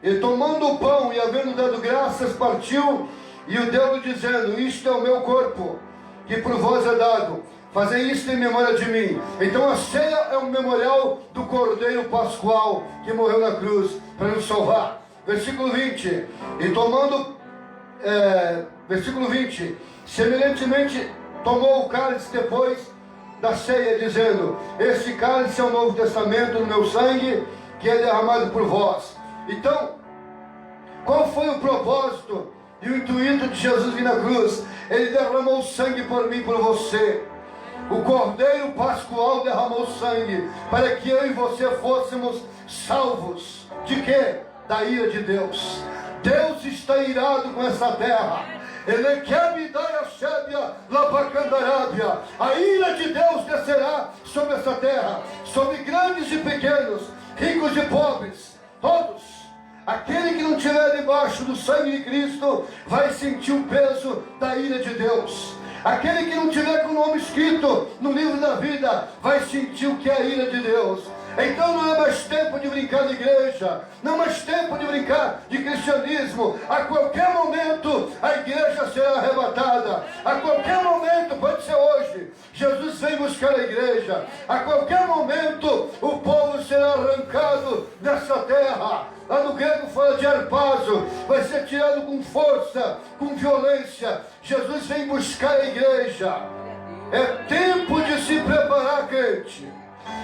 E tomando o pão e havendo dado graças, partiu e o deu, dizendo: isto é o meu corpo, que por vós é dado. Fazei isto em memória de mim. Então a ceia é um memorial do Cordeiro Pascual que morreu na cruz para nos salvar. Versículo 20. E tomando, versículo 20. Semelhantemente tomou o cálice depois da ceia, dizendo: este cálice é o Novo Testamento no meu sangue, que é derramado por vós. Então, qual foi o propósito e o intuito de Jesus vir na cruz? Ele derramou sangue por mim e por você. O Cordeiro Pascual derramou sangue para que eu e você fôssemos salvos. De quê? Da ira de Deus. Deus está irado com essa terra. Ele quer me dar a sébia lapacandarábia. A ira de Deus descerá sobre essa terra, sobre grandes e pequenos, ricos e pobres, todos. Aquele que não estiver debaixo do sangue de Cristo vai sentir o peso da ira de Deus. Aquele que não tiver com o nome escrito no livro da vida vai sentir o que é a ira de Deus. Então não é mais tempo de brincar de igreja, não é mais tempo de brincar de cristianismo. A qualquer momento a igreja será arrebatada. A qualquer momento, pode ser hoje, Jesus vem buscar a igreja. A qualquer momento o povo será arrancado dessa terra. Lá no grego fala de arpazo, vai ser tirado com força, com violência. Jesus vem buscar a igreja. É tempo de se preparar, crente.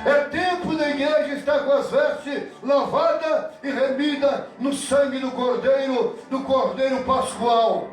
É tempo da igreja estar com as vestes lavadas e remidas no sangue do Cordeiro Pascual,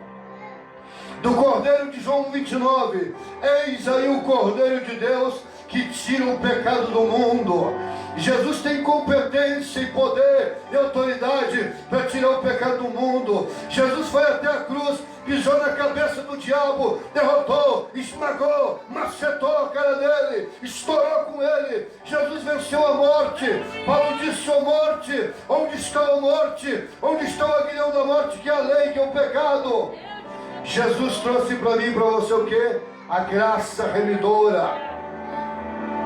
do Cordeiro de João 29. Eis aí o Cordeiro de Deus que tira o pecado do mundo. Jesus tem competência e poder e autoridade para tirar o pecado do mundo. Jesus foi até a cruz, pisou na cabeça do diabo, derrotou, esmagou, macetou a cara dele, estourou com ele. Jesus venceu a morte. Paulo disse: ó morte, onde está a morte? Onde está o aguilhão da morte, que é a lei, que é o pecado? Jesus trouxe para mim e para você o que? A graça remidora.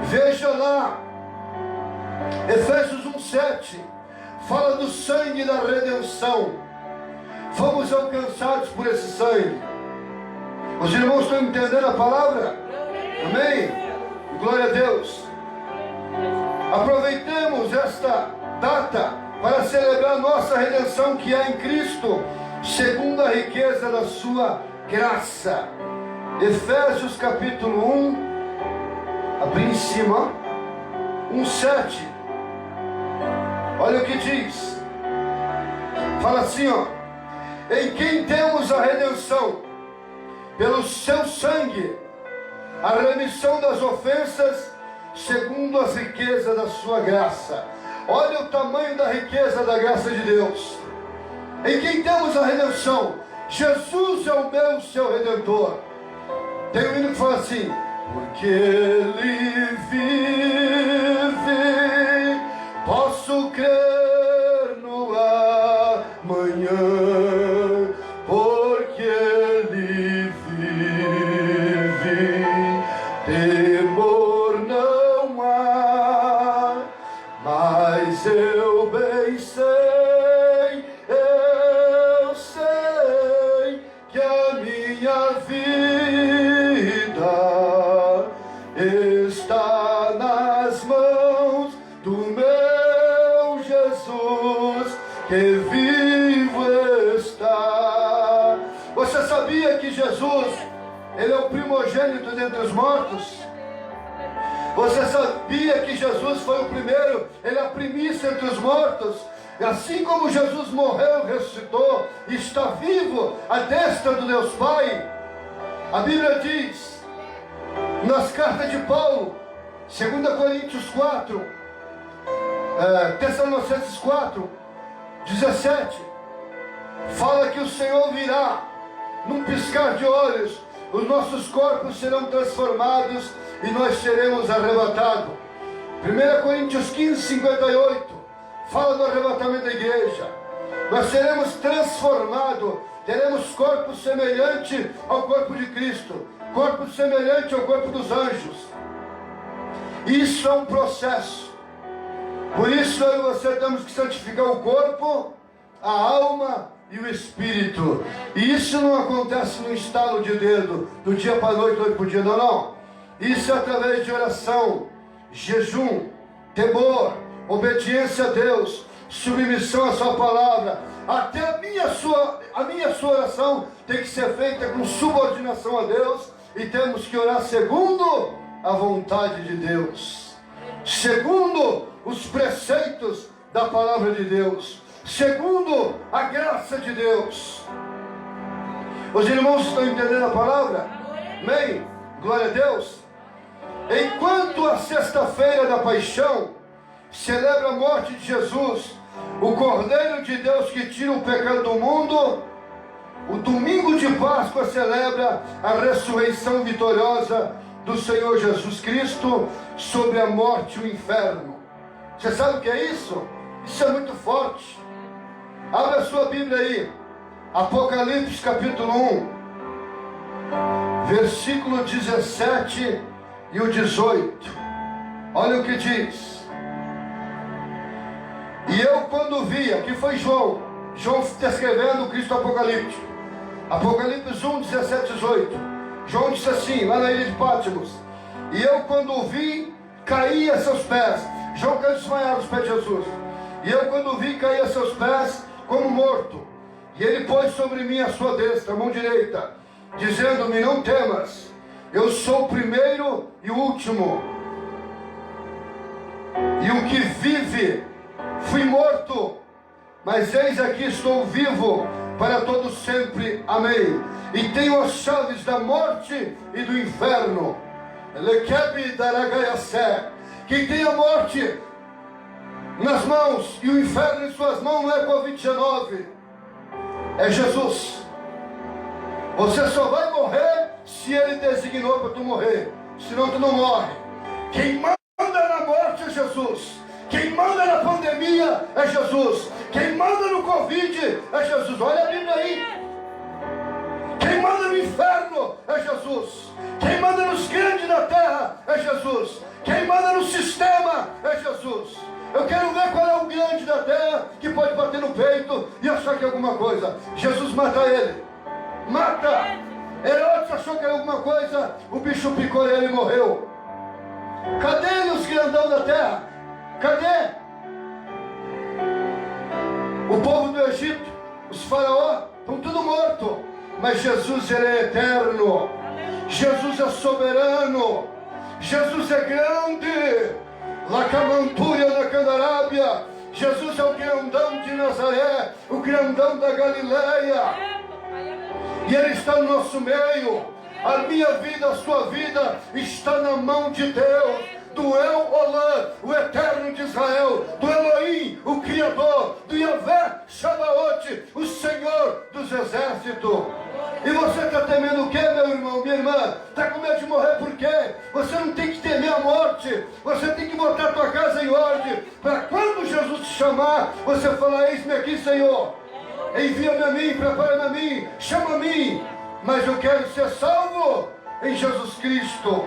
Veja lá, Efésios 1:7 fala do sangue da redenção. Fomos alcançados por esse sangue. Os irmãos estão entendendo a palavra? Amém? Glória a Deus. Aproveitemos esta data para celebrar nossa redenção, que é em Cristo, segundo a riqueza da sua graça. Efésios capítulo 1, abri em cima, 1:7. Olha o que diz. Fala assim, ó: em quem temos a redenção, pelo seu sangue, a remissão das ofensas, segundo as riquezas da sua graça. Olha o tamanho da riqueza da graça de Deus. Em quem temos a redenção? Jesus é o meu, seu Redentor. Tem um hino que fala assim: porque Ele vive, posso crer no amanhã. Porque Ele vive, temor não há. Mas eu bem sei, eu sei que a minha vida está nas mãos do meu Jesus, que vivo está. Você sabia que Jesus, Ele é o primogênito dentre os mortos? Você sabia que Jesus foi o primeiro? Ele é a primícia entre os mortos. E assim como Jesus morreu, ressuscitou, está vivo à destra do Deus Pai. A Bíblia diz, nas cartas de Paulo, 2 Coríntios 4, Tessalonicenses 4, 17, fala que o Senhor virá num piscar de olhos, os nossos corpos serão transformados e nós seremos arrebatados. 1 Coríntios 15, 58, fala do arrebatamento da igreja. Nós seremos transformados, teremos corpo semelhante ao corpo de Cristo, corpo semelhante ao corpo dos anjos. Isso é um processo. Por isso eu e você temos que santificar o corpo, a alma e o espírito. E isso não acontece no estalo de dedo, do dia para a noite, noite para o dia, não. Isso é através de oração, jejum, temor, obediência a Deus, submissão à sua palavra. Até a minha sua oração tem que ser feita com subordinação a Deus, e temos que orar segundo a vontade de Deus, segundo os preceitos da palavra de Deus, segundo a graça de Deus. Os irmãos estão entendendo a palavra? Amém? Glória a Deus. Enquanto a sexta-feira da paixão celebra a morte de Jesus, o Cordeiro de Deus que tira o pecado do mundo, o domingo de Páscoa celebra a ressurreição vitoriosa do Senhor Jesus Cristo sobre a morte e o inferno. Você sabe o que é isso? Isso é muito forte. Abra a sua Bíblia aí, Apocalipse capítulo 1, versículo 17 e o 18. Olha o que diz. E eu, quando vi, aqui foi João descrevendo o Cristo Apocalipse, Apocalipse 1, 17 e 18. João disse assim, lá na ilha de Patmos: e eu, quando o vi, caí a seus pés. João caiu desmaiado aos pés de Jesus. E eu, quando o vi, caí a seus pés como morto. E ele pôs sobre mim a sua destra, a mão direita, dizendo-me: não temas, eu sou o primeiro e o último, e o que vive. Fui morto, mas eis aqui estou vivo para todo sempre. Amém. E tenho as chaves da morte e do inferno. Quem tem a morte nas mãos e o inferno em suas mãos não é Covid-19, é Jesus. Você só vai morrer se Ele designou para tu morrer, senão tu não morre. Quem manda na morte é Jesus. Quem manda na pandemia é Jesus. Quem manda no Covid é Jesus. Olha a Bíblia aí. Quem manda no inferno é Jesus. Quem manda nos grandes da terra é Jesus. Quem manda no sistema é Jesus. Eu quero ver qual é o grande da terra que pode bater no peito e achar que é alguma coisa. Jesus mata ele. Mata. Herodes achou que era alguma coisa, o bicho picou ele e morreu. Cadê os grandão da terra? Cadê? O povo do Egito, os faraós, estão tudo mortos. Mas Jesus, Ele é eterno. Jesus é soberano. Jesus é grande. Lacamantúria da Candarábia. Jesus é o grandão de Nazaré, o grandão da Galileia. E Ele está no nosso meio. A minha vida, a sua vida está na mão de Deus. Do El Olã, o eterno de Israel, do Elohim, o Criador, do Yahvé Shabaoth, o Senhor dos exércitos. E você está temendo o que, meu irmão, minha irmã? Está com medo de morrer por quê? Você não tem que temer a morte. Você tem que botar a tua casa em ordem, para quando Jesus te chamar, você falar: eis-me aqui, Senhor. Envia-me a mim, prepara-me a mim, chama a mim. Mas eu quero ser salvo em Jesus Cristo.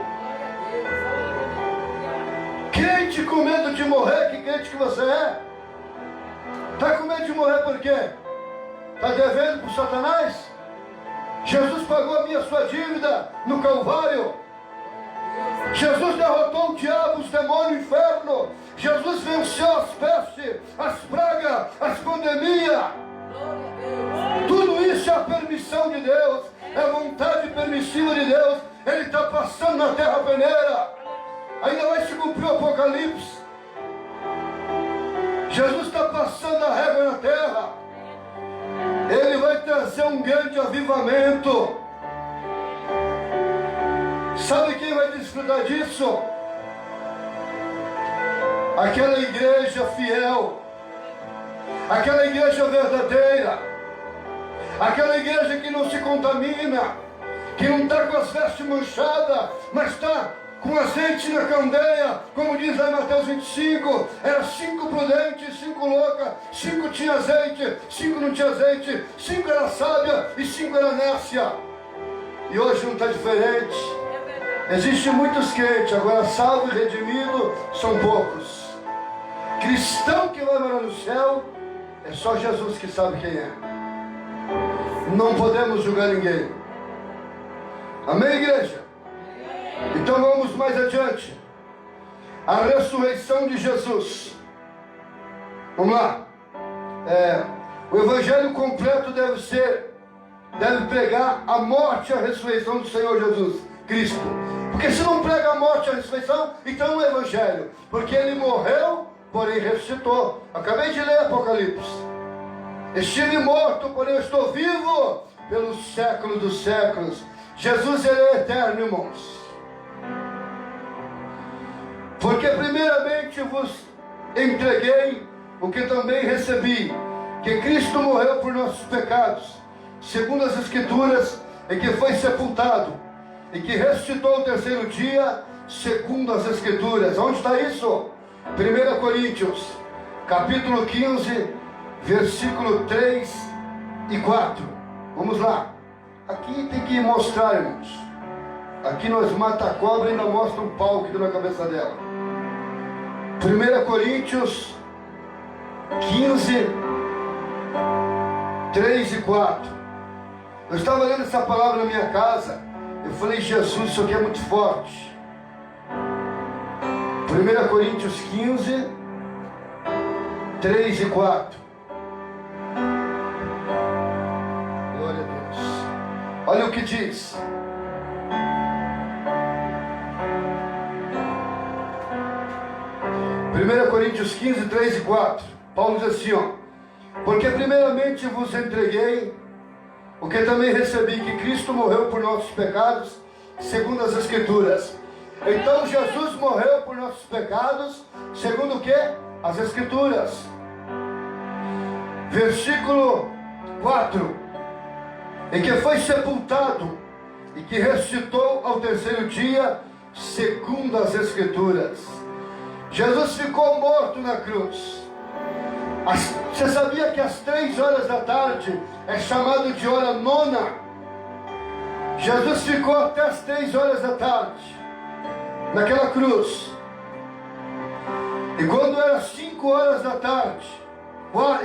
Crente com medo de morrer, que crente que você é? Está com medo de morrer por quê? Está devendo para o Satanás? Jesus pagou a minha sua dívida no Calvário. Jesus derrotou o diabo, os demônios, o inferno. Jesus venceu as pestes, as pragas, as pandemias. Tudo isso é a permissão de Deus, é a vontade permissiva de Deus. Ele está passando na terra peneira. Ainda vai se cumprir o Apocalipse. Jesus está passando a régua na terra. Ele vai trazer um grande avivamento. Sabe quem vai desfrutar disso? Aquela igreja fiel, aquela igreja verdadeira, aquela igreja que não se contamina, que não está com as vestes manchadas, mas está com azeite na candeia, como diz lá em Mateus 25, era 5 prudentes, 5 loucas, 5 tinha azeite, 5 não tinha azeite, 5 era sábia e 5 era nécia. E hoje não está diferente. Existem muitos crentes, agora salvo e redimido são poucos. Cristão que vai morar no céu, é só Jesus que sabe quem é. Não podemos julgar ninguém. Amém, igreja? Então vamos mais adiante. A ressurreição de Jesus. Vamos lá. O evangelho completo deve pregar a morte e a ressurreição do Senhor Jesus Cristo. Porque se não prega a morte e a ressurreição, então não é evangelho. Porque Ele morreu, porém ressuscitou. Acabei de ler Apocalipse. Estive morto, porém eu estou vivo pelos séculos dos séculos. Jesus, Ele é eterno, irmãos. Porque primeiramente vos entreguei o que também recebi, que Cristo morreu por nossos pecados, segundo as Escrituras, e que foi sepultado, e que ressuscitou o terceiro dia, segundo as Escrituras. Onde está isso? 1 Coríntios, capítulo 15, versículo 3 e 4. Vamos lá. Aqui tem que mostrar, irmãos. Aqui nós mata a cobra e ainda mostra um pau que deu na cabeça dela. 1 Coríntios 15, 3 e 4. Eu estava lendo essa palavra na minha casa. Eu falei: Jesus, isso aqui é muito forte. 1 Coríntios 15, 3 e 4. Glória a Deus. Olha o que diz. Primeira Coríntios 15, 3 e 4. Paulo diz assim, ó: porque primeiramente vos entreguei o que também recebi, que Cristo morreu por nossos pecados, segundo as Escrituras, Então Jesus morreu por nossos pecados, segundo o que? As Escrituras. Versículo 4. E que foi sepultado e que ressuscitou ao terceiro dia, segundo as Escrituras. Jesus ficou morto na cruz. Você sabia que às 3 horas da tarde é chamado de hora nona? Jesus ficou até às 3 horas da tarde naquela cruz. E quando era 5 horas da tarde,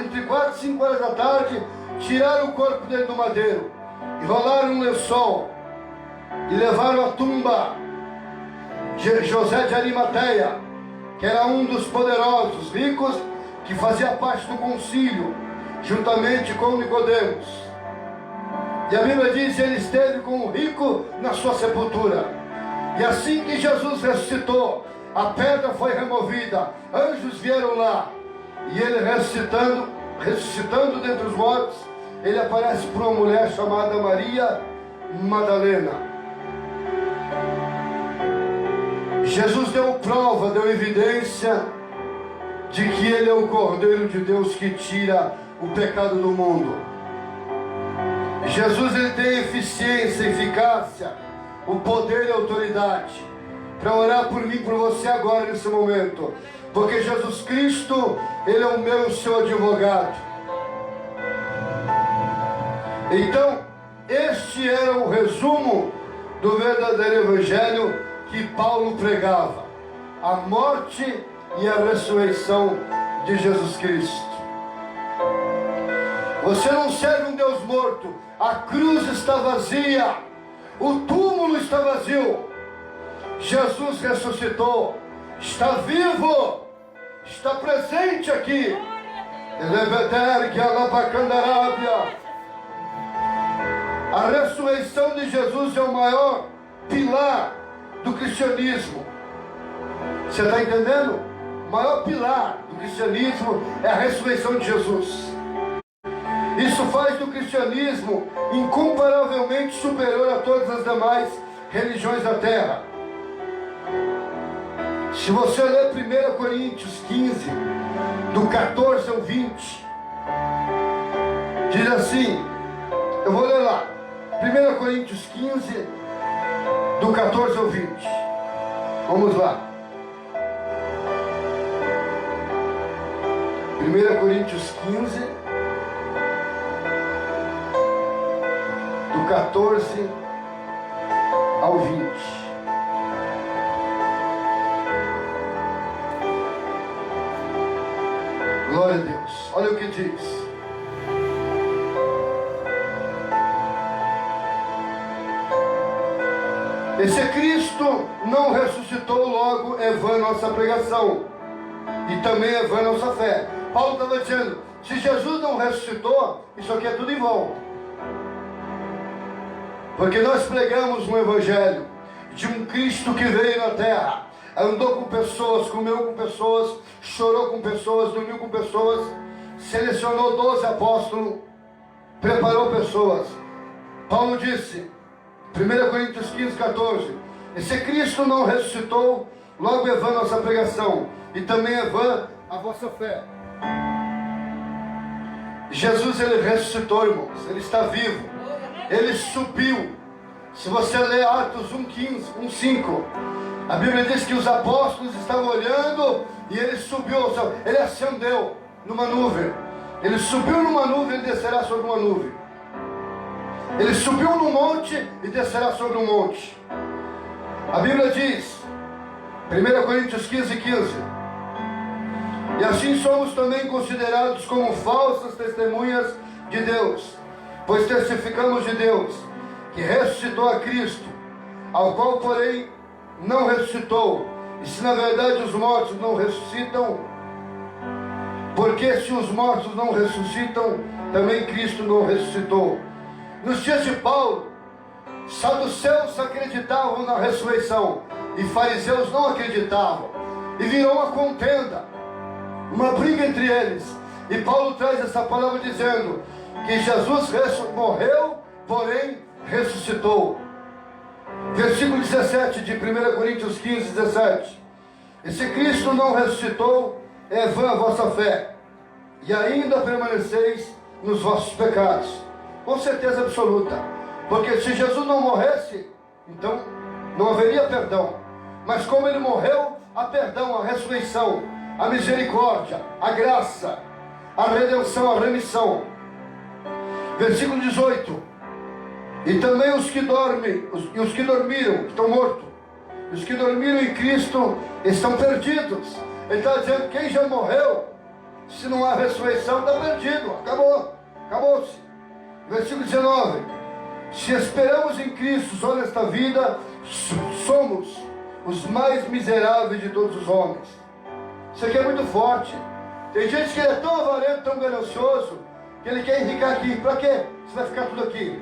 entre 4 e 5 horas da tarde, tiraram o corpo dele do madeiro, enrolaram um lençol e levaram à tumba de José de Arimateia, que era um dos poderosos, ricos, que fazia parte do concílio, juntamente com Nicodemos. E a Bíblia diz que ele esteve com o rico na sua sepultura. E assim que Jesus ressuscitou, a pedra foi removida, anjos vieram lá, e ele ressuscitando dentre os mortos, ele aparece para uma mulher chamada Maria Madalena. Jesus deu prova, deu evidência de que ele é o Cordeiro de Deus que tira o pecado do mundo. Jesus, ele tem eficiência, eficácia, o poder e a autoridade para orar por mim, por você agora nesse momento, porque Jesus Cristo, ele é o meu e o seu advogado. Então, este era o resumo do verdadeiro evangelho que Paulo pregava: a morte e a ressurreição de Jesus Cristo. Você não serve um Deus morto. A cruz está vazia, o túmulo está vazio. Jesus ressuscitou, está vivo, está presente aqui. A ressurreição de Jesus é o maior pilar do cristianismo. Você está entendendo? O maior pilar do cristianismo é a ressurreição de Jesus. Isso faz do cristianismo incomparavelmente superior a todas as demais religiões da terra. Se você ler 1 Coríntios 15, do 14 ao 20, diz assim, eu vou ler lá, 1 Coríntios 15, do 14 ao 20, vamos lá. 1 Coríntios 15, do 14 ao 20. Glória a Deus. Olha o que diz. E se Cristo não ressuscitou, logo é vã nossa pregação, e também é vã nossa fé. Paulo estava dizendo, se Jesus não ressuscitou, isso aqui é tudo em vão. Porque nós pregamos um evangelho de um Cristo que veio na terra, andou com pessoas, comeu com pessoas, chorou com pessoas, dormiu com pessoas, selecionou 12 apóstolos, preparou pessoas. Paulo disse, 1 Coríntios 15, 14, e se Cristo não ressuscitou, logo é vã nossa pregação, e também é vã a vossa fé. Jesus, ele ressuscitou, irmãos, ele está vivo, ele subiu. Se você ler Atos 1:15, 1:5, a Bíblia diz que os apóstolos estavam olhando e ele subiu ao céu, ele ascendeu numa nuvem, ele subiu numa nuvem e descerá sobre uma nuvem, ele subiu no monte e descerá sobre um monte. A Bíblia diz, 1 Coríntios 15:15, e assim somos também considerados como falsas testemunhas de Deus, pois testificamos de Deus que ressuscitou a Cristo, ao qual porém não ressuscitou. E se na verdade os mortos não ressuscitam, porque se os mortos não ressuscitam, também Cristo não ressuscitou. Nos dias de Paulo, saduceus acreditavam na ressurreição e fariseus não acreditavam, e virou uma contenda, uma briga entre eles. E Paulo traz essa palavra dizendo que Jesus morreu, porém ressuscitou. Versículo 17 de 1 Coríntios 15, 17. E se Cristo não ressuscitou, é vã a vossa fé, e ainda permaneceis nos vossos pecados. Com certeza absoluta. Porque se Jesus não morresse, então não haveria perdão. Mas como Ele morreu, há perdão, a ressurreição, a misericórdia, a graça, a redenção, a remissão. Versículo 18. E também os que dormem, os que dormiram, estão mortos. Os que dormiram em Cristo estão perdidos. Ele está dizendo que quem já morreu, se não há ressurreição, está perdido. Acabou-se. Versículo 19. Se esperamos em Cristo só nesta vida, somos os mais miseráveis de todos os homens. Isso aqui é muito forte. Tem gente que é tão avarento, tão ganancioso, que ele quer enricar aqui. Para quê? Você vai ficar tudo aqui.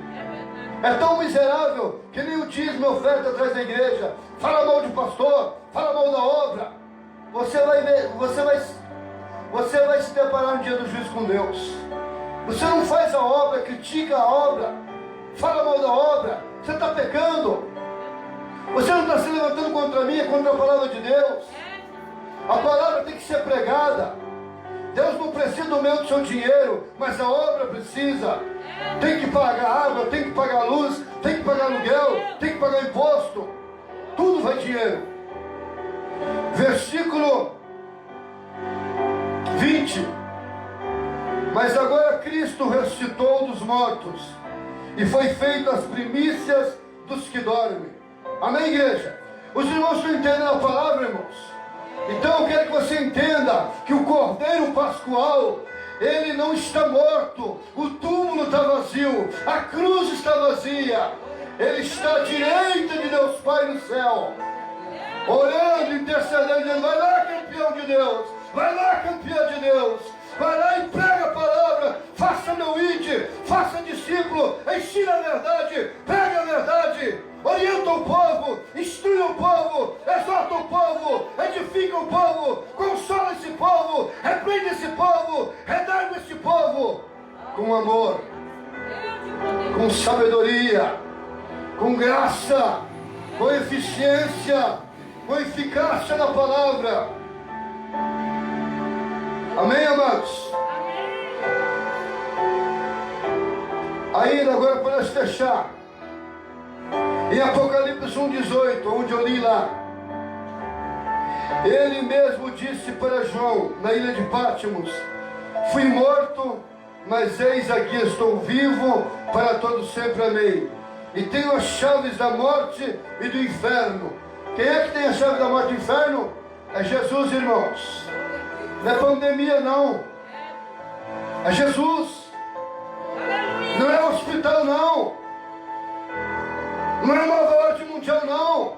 É tão miserável que nem o dízimo e oferta atrás da igreja. Fala mal de pastor, fala mal da obra. Você vai ver, você vai se deparar no dia do juízo com Deus. Você não faz a obra, critica a obra, fala mal da obra, você está pecando. Você não está se levantando contra mim, contra a palavra de Deus. A palavra tem que ser pregada. Deus não precisa do meu, do seu dinheiro, mas a obra precisa. Tem que pagar água, tem que pagar luz, tem que pagar aluguel, tem que pagar imposto. Tudo vai dinheiro. Versículo 20. Mas agora Cristo ressuscitou dos mortos e foi feito as primícias dos que dormem. Amém, igreja? Os irmãos estão entendendo a palavra, irmãos? Então eu quero que você entenda que o Cordeiro Pascual, ele não está morto, o túmulo está vazio, a cruz está vazia, ele está à direita de Deus Pai no céu, orando, intercedendo, dizendo: vai lá, campeão de Deus, vai lá, campeã de Deus, vai lá e prega a palavra, faça meu ide, faça discípulo, ensina a verdade, prega a verdade, orienta o povo, instrui o povo, exorta o povo, edifica o povo, consola esse povo, repreende esse povo, redarma esse povo com amor, com sabedoria, com graça, com eficiência, com eficácia na palavra. Amém, amados? Ainda agora para nós fechar, em Apocalipse 1,18, onde eu li lá, ele mesmo disse para João, na ilha de Patmos: fui morto, mas eis aqui estou vivo para todo sempre, amém. E tenho as chaves da morte e do inferno. Quem é que tem a chave da morte e do inferno? É Jesus, irmãos. Não é pandemia, não. É Jesus. Não é hospital, não. Não é nova ordem mundial, não.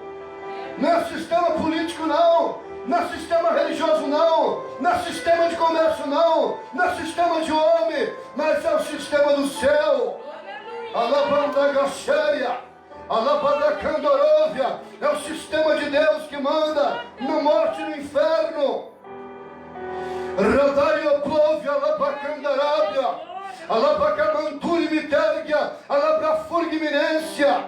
Não é sistema político, não. Não é sistema religioso, não. Não é sistema de comércio, não. Não é sistema de homem, mas é o sistema do céu. Alabandagaxéria, Alabandacandoróvia. É o sistema de Deus que manda na morte e no inferno. Radarioplovia, Alabacandarábia, Alabacamanturi Mitergia, Alabrafurgiminência.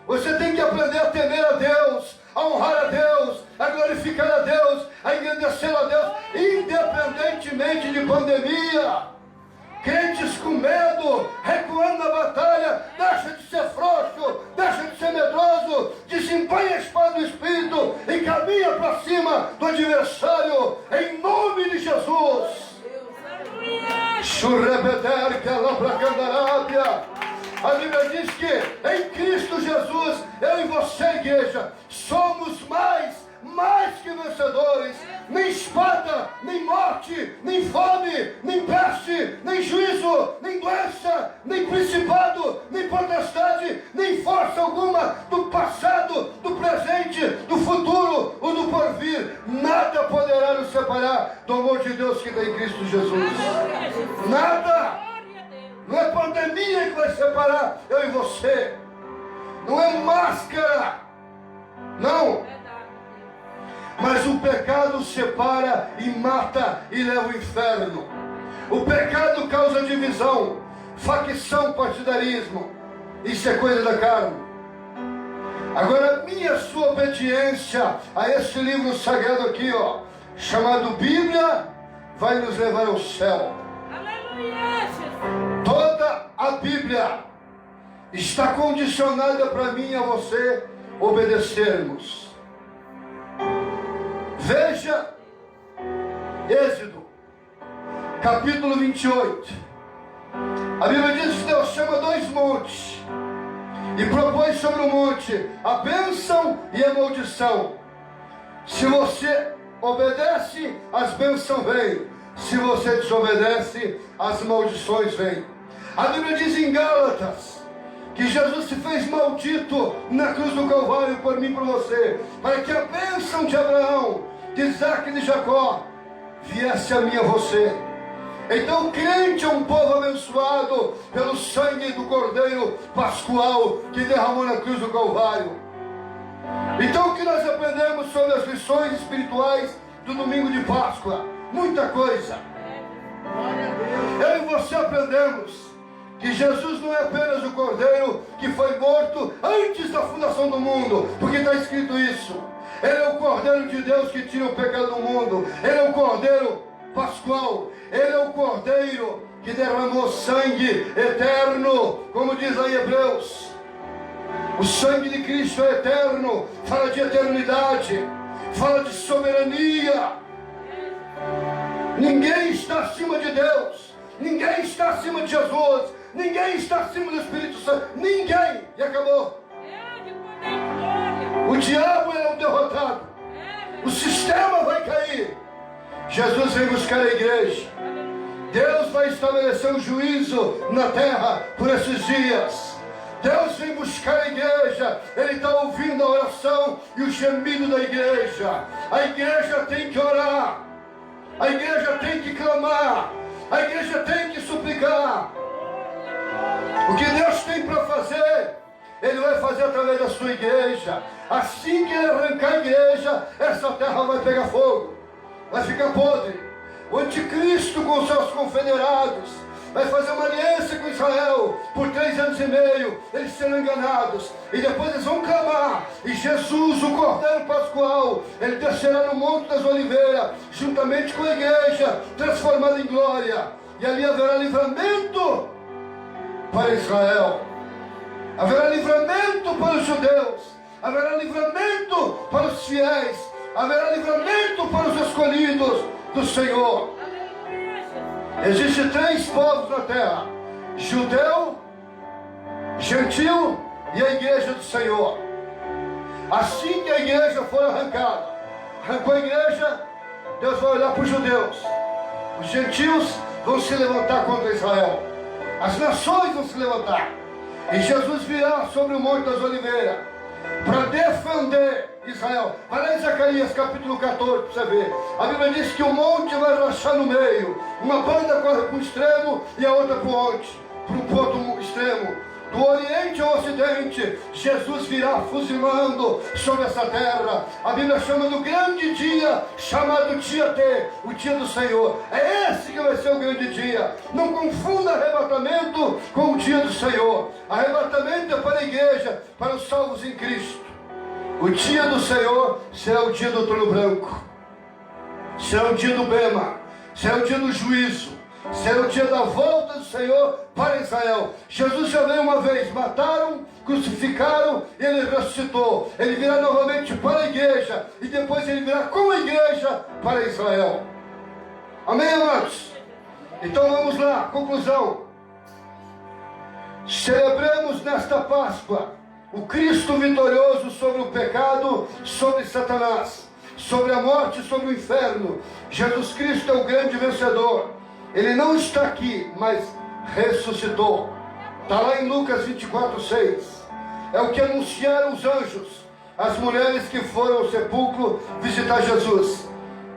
Você tem que aprender a temer a Deus, a honrar a Deus, a glorificar a Deus, a engrandecer a Deus, independentemente de pandemia. Crentes com medo, recuando na batalha, deixa de ser frouxo, deixa de ser medroso, desembanha a espada do Espírito e caminha para cima do adversário, em nome de Jesus. A Bíblia diz que em Cristo Jesus, eu e você, igreja, somos mais que vencedores. Nem espada, nem morte, nem fome, nem peste, nem juízo, nem doença, nem principado, nem potestade, nem força alguma do passado, do presente, do futuro ou do porvir, nada poderá nos separar do amor de Deus que está em Cristo Jesus. Nada. Não é pandemia que vai separar eu e você. Não é máscara. Não. Mas o pecado separa e mata e leva ao inferno. O pecado causa divisão, facção, partidarismo. Isso é coisa da carne. Agora, minha sua obediência a este livro sagrado aqui, ó, chamado Bíblia, vai nos levar ao céu. Aleluia! Toda a Bíblia está condicionada para mim e a você obedecermos. Veja Êxodo, capítulo 28. A Bíblia diz que Deus chama dois montes e propõe sobre o monte a bênção e a maldição. Se você obedece, as bênçãos vêm. Se você desobedece, as maldições vêm. A Bíblia diz em Gálatas que Jesus se fez maldito na cruz do Calvário por mim e por você, para que a bênção de Abraão, de Isaac e de Jacó viesse a mim e a você. Então o crente é um povo abençoado pelo sangue do Cordeiro Pascual que derramou na cruz do Calvário. Então o que nós aprendemos sobre as lições espirituais do domingo de Páscoa? Muita coisa. Eu e você aprendemos que Jesus não é apenas o Cordeiro que foi morto antes da fundação do mundo, porque está escrito isso. Ele é o Cordeiro de Deus que tira o pecado do mundo. Ele é o Cordeiro Pascual. Ele é o Cordeiro que derramou sangue eterno, como diz lá em Hebreus. O sangue de Cristo é eterno, fala de eternidade, fala de soberania. Ninguém está acima de Deus, ninguém está acima de Jesus, ninguém está acima do Espírito Santo, ninguém, e acabou. O diabo é um derrotado, o sistema vai cair. Jesus vem buscar a igreja. Deus vai estabelecer um juízo na terra por esses dias. Deus vem buscar a igreja. Ele está ouvindo a oração e o gemido da igreja. A igreja tem que orar, a igreja tem que clamar, a igreja tem que suplicar. O que Deus tem para fazer, Ele vai fazer através da sua igreja. Assim que Ele arrancar a igreja, essa terra vai pegar fogo, vai ficar podre. O anticristo com os seus confederados vai fazer uma aliança com Israel por 3 anos e meio. Eles serão enganados e depois eles vão clamar, e Jesus, o Cordeiro Pascual, Ele descerá no Monte das Oliveiras juntamente com a igreja transformada em glória, e ali haverá livramento para Israel, haverá livramento para os judeus, haverá livramento para os fiéis, haverá livramento para os escolhidos do Senhor. Existem 3 povos na terra: judeu, gentil e a igreja do Senhor. Assim que a igreja for arrancada, arrancou a igreja, Deus vai olhar para os judeus. Os gentios vão se levantar contra Israel, as nações vão se levantar, e Jesus virá sobre o Monte das Oliveiras para defender Israel. Vai lá em Zacarias capítulo 14 para você ver. A Bíblia diz que o monte vai rachar no meio. Uma banda corre para o extremo e a outra para o outro extremo. Do Oriente ao Ocidente, Jesus virá fuzilando sobre essa terra. A Bíblia chama do grande dia, chamado dia T, o dia do Senhor. É esse que vai ser o grande dia. Não confunda arrebatamento com o dia do Senhor. Arrebatamento é para a igreja, para os salvos em Cristo. O dia do Senhor será o dia do trono branco, será o dia do bema, será o dia do juízo, será o dia da volta do Senhor para Israel. Jesus já veio uma vez, mataram, crucificaram, e Ele ressuscitou. Ele virá novamente para a igreja, e depois Ele virá com a igreja para Israel. Amém, amados? Então vamos lá, conclusão. Celebremos nesta Páscoa o Cristo vitorioso sobre o pecado, sobre Satanás, sobre a morte, sobre o inferno. Jesus Cristo é o grande vencedor. Ele não está aqui, mas ressuscitou. Está lá em Lucas 24:6. É o que anunciaram os anjos, as mulheres que foram ao sepulcro visitar Jesus.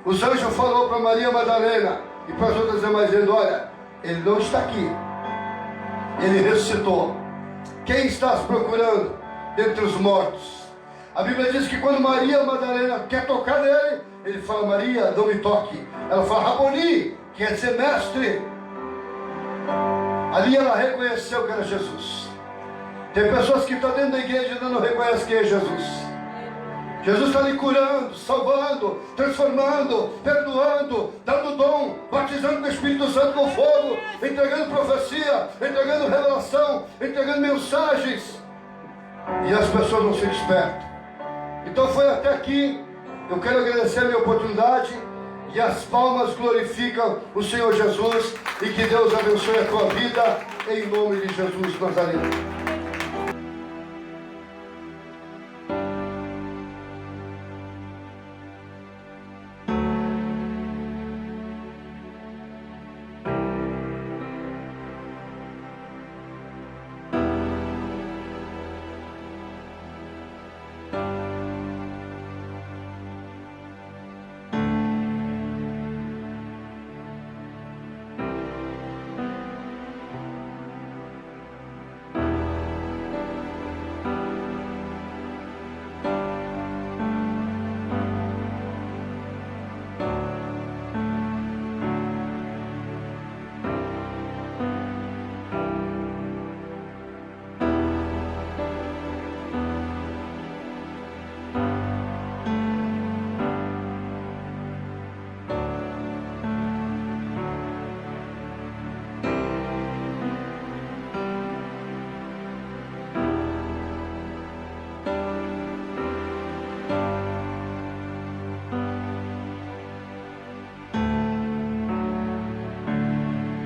Os anjos falaram para Maria Madalena e para as outras demais, dizendo: olha, Ele não está aqui, Ele ressuscitou. Quem estás procurando dentre os mortos? A Bíblia diz que quando Maria Madalena quer tocar nele, ele fala: Maria, não me toque. Ela fala: Raboni, quer dizer mestre. Ali ela reconheceu que era Jesus. Tem pessoas que estão dentro da igreja e ainda não reconhecem quem é Jesus. Jesus está ali curando, salvando, transformando, perdoando, dando dom, batizando com o Espírito Santo com fogo, entregando profecia, entregando revelação, entregando mensagens. E as pessoas não se despertam. Então foi até aqui. Eu quero agradecer a minha oportunidade. E as palmas glorificam o Senhor Jesus. E que Deus abençoe a tua vida. Em nome de Jesus Nazareno.